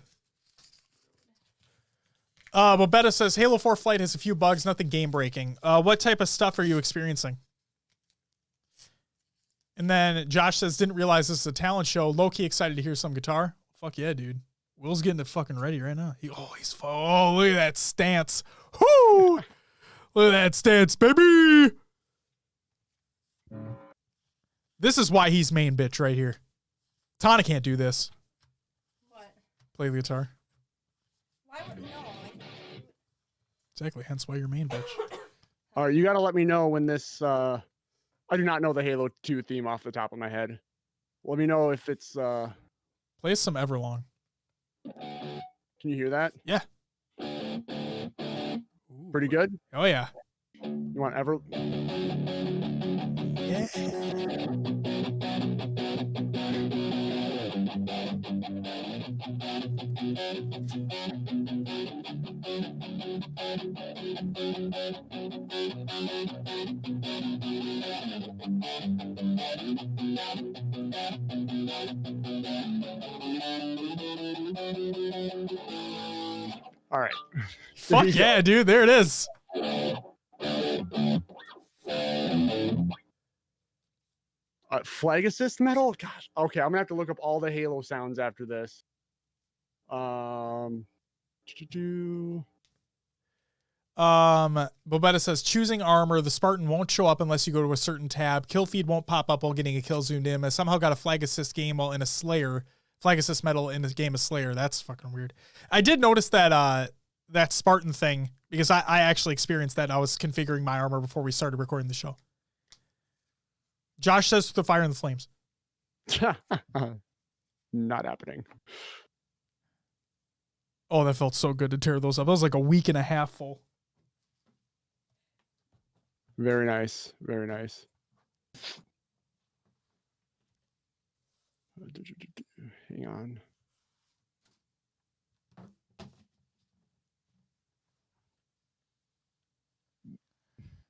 Bobetta says Halo 4 Flight has a few bugs, nothing game breaking. What type of stuff are you experiencing? And then Josh says, didn't realize this is a talent show. Low-key excited to hear some guitar. Fuck yeah, dude. Will's getting it fucking ready right now. Oh, look at that stance. Whoo! Look at that stance, baby. This is why he's main bitch right here. Tana can't do this. What? Play the guitar. Why would no? Exactly. Hence why you're main bitch. All right, you gotta let me know when this. I do not know the Halo 2 theme off the top of my head. Let me know if it's. Play some Everlong. Can you hear that? Yeah. Pretty good. Oh yeah. You want ever? Yeah. All right. Fuck you yeah, dude. There it is. Flag assist metal? Gosh. Okay, I'm gonna have to look up all the Halo sounds after this. Bobetta says choosing armor. The Spartan won't show up unless you go to a certain tab. Kill feed won't pop up while getting a kill zoomed in. I somehow got a flag assist game while in a Slayer. Flag assist metal in a game of Slayer. That's fucking weird. I did notice that that Spartan thing because I actually experienced that. I was configuring my armor before we started recording the show. Josh says the fire and the flames. Not happening. Oh, that felt so good to tear those up. That was like a week and a half full. Very nice. Very nice. Hang on.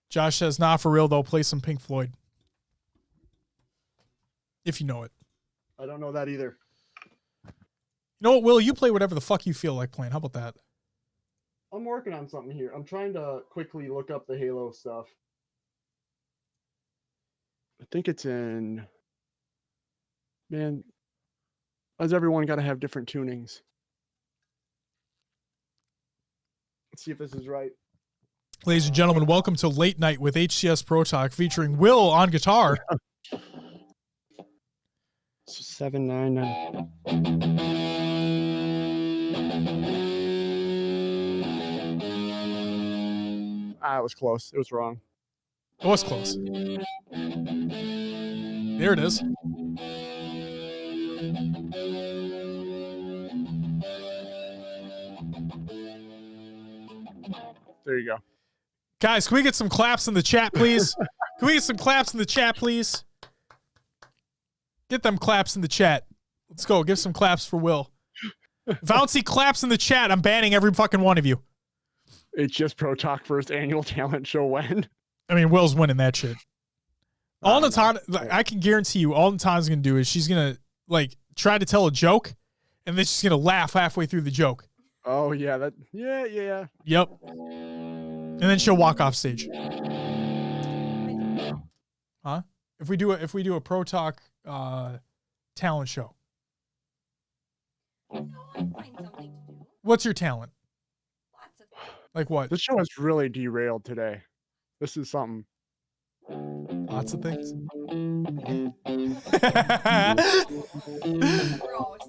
Josh says, nah, for real, though. Play some Pink Floyd. If you know it. I don't know that either. You know what, Will? You play whatever the fuck you feel like playing. How about that? I'm working on something here. I'm trying to quickly look up the Halo stuff. I think it's in... Man, why's everyone got to have different tunings? Let's see if this is right. Ladies and gentlemen, welcome to Late Night with HCS Pro Talk featuring Will on guitar. 799. It was close. It was wrong. It was close. There it is. There you go. Guys, can we get some claps in the chat, please? Can we get some claps in the chat, please? Get them claps in the chat. Let's go. Give some claps for Will. If I don't see claps in the chat, I'm banning every fucking one of you. HCS Pro Talk first annual talent show when? I mean, Will's winning that shit. All Natana, I can guarantee you, all Natana's going to do is she's going to, like, try to tell a joke, and then she's going to laugh halfway through the joke. Oh, yeah. Yeah. Yep. And then she'll walk off stage. Huh? If we do a Pro Talk talent show. What's your talent? Lots of Like what? This show has really derailed today. This is something. Lots of things. gross.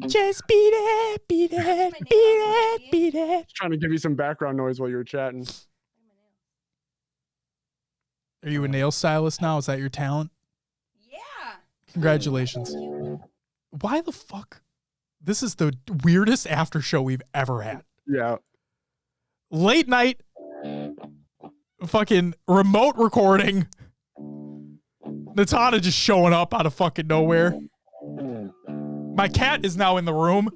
Just beat it, beat it, beat it, beat it. Trying to give you some background noise while you were chatting. Are you a nail stylist now? Is that your talent? Yeah. Congratulations. Why the fuck? This is the weirdest after show we've ever had. Yeah. Late night, fucking remote recording. Natana just showing up out of fucking nowhere. My cat is now in the room.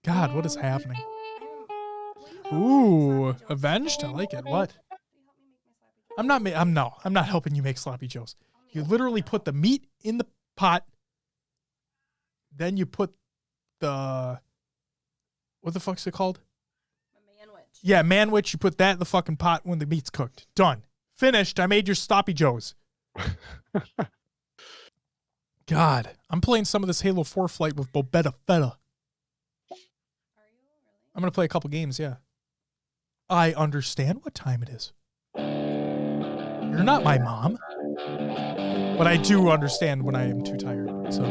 God, what is happening? Ooh, avenged? I like it. What? I'm not helping you make sloppy joes. You literally put the meat in the pot. Then you put the, what the fuck's it called? A manwich. Yeah, manwich. You put that in the fucking pot when the meat's cooked. Done. Finished. I made your sloppy joes. God, I'm playing some of this Halo 4 flight with Bobetta Fetta. Are you really? I'm going to play a couple games, yeah. I understand what time it is. You're not my mom. But I do understand when I am too tired, so.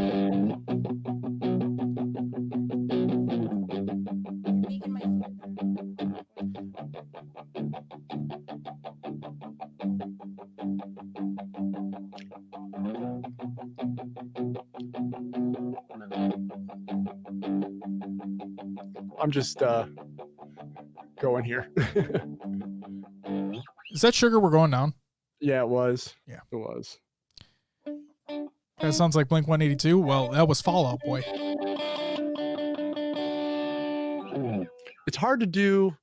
Making my I'm just going here. Is that sugar we're going down? Yeah, it was. Yeah. It was. That sounds like Blink 182. Well, that was Fall Out Boy. It's hard to do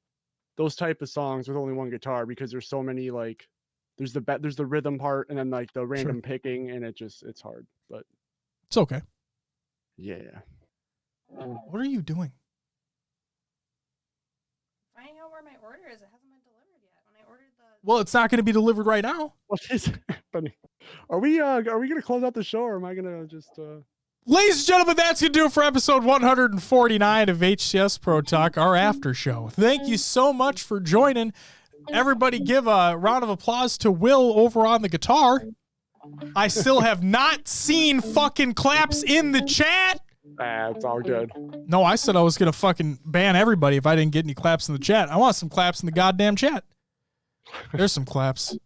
those type of songs with only one guitar because there's so many, like, there's the rhythm part and then like the random picking, and it's hard. But It's okay. yeah. What are you doing? finding out where my order is. It hasn't been delivered yet. When I ordered the. Well, it's not going to be delivered right now. What is happening? Are we gonna close out the show, or am I gonna just? Ladies and gentlemen, that's going to do it for episode 149 of HCS Pro Talk, our after show. Thank you so much for joining. Everybody give a round of applause to Will over on the guitar. I still have not seen fucking claps in the chat. It's all good. No, I said I was going to fucking ban everybody if I didn't get any claps in the chat. I want some claps in the goddamn chat. There's some claps.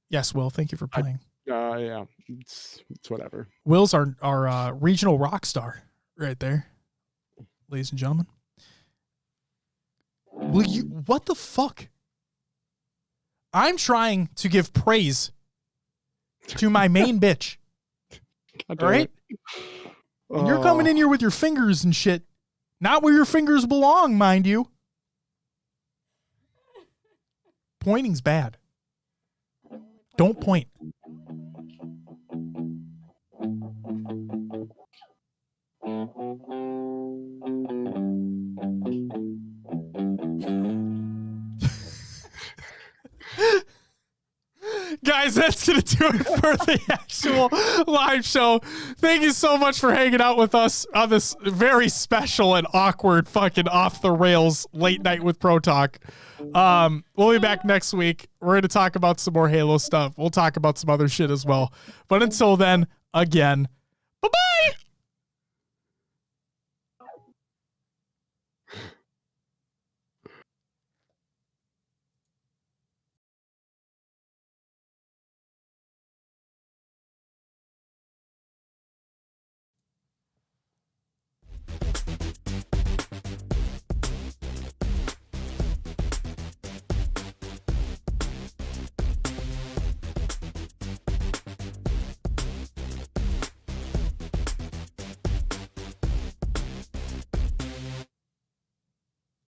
Yes, Will, thank you for playing. Yeah, it's whatever. Will's our regional rock star right there, ladies and gentlemen. Will you? What the fuck? I'm trying to give praise to my main bitch. All right? And you're coming in here with your fingers and shit. Not where your fingers belong, mind you. Pointing's bad. Don't point. Guys, that's going to do it for the actual live show. Thank you so much for hanging out with us on this very special and awkward fucking off the rails late night with Pro Talk. We'll be back next week. We're going to talk about some more Halo stuff. We'll talk about some other shit as well. But until then, again, bye-bye.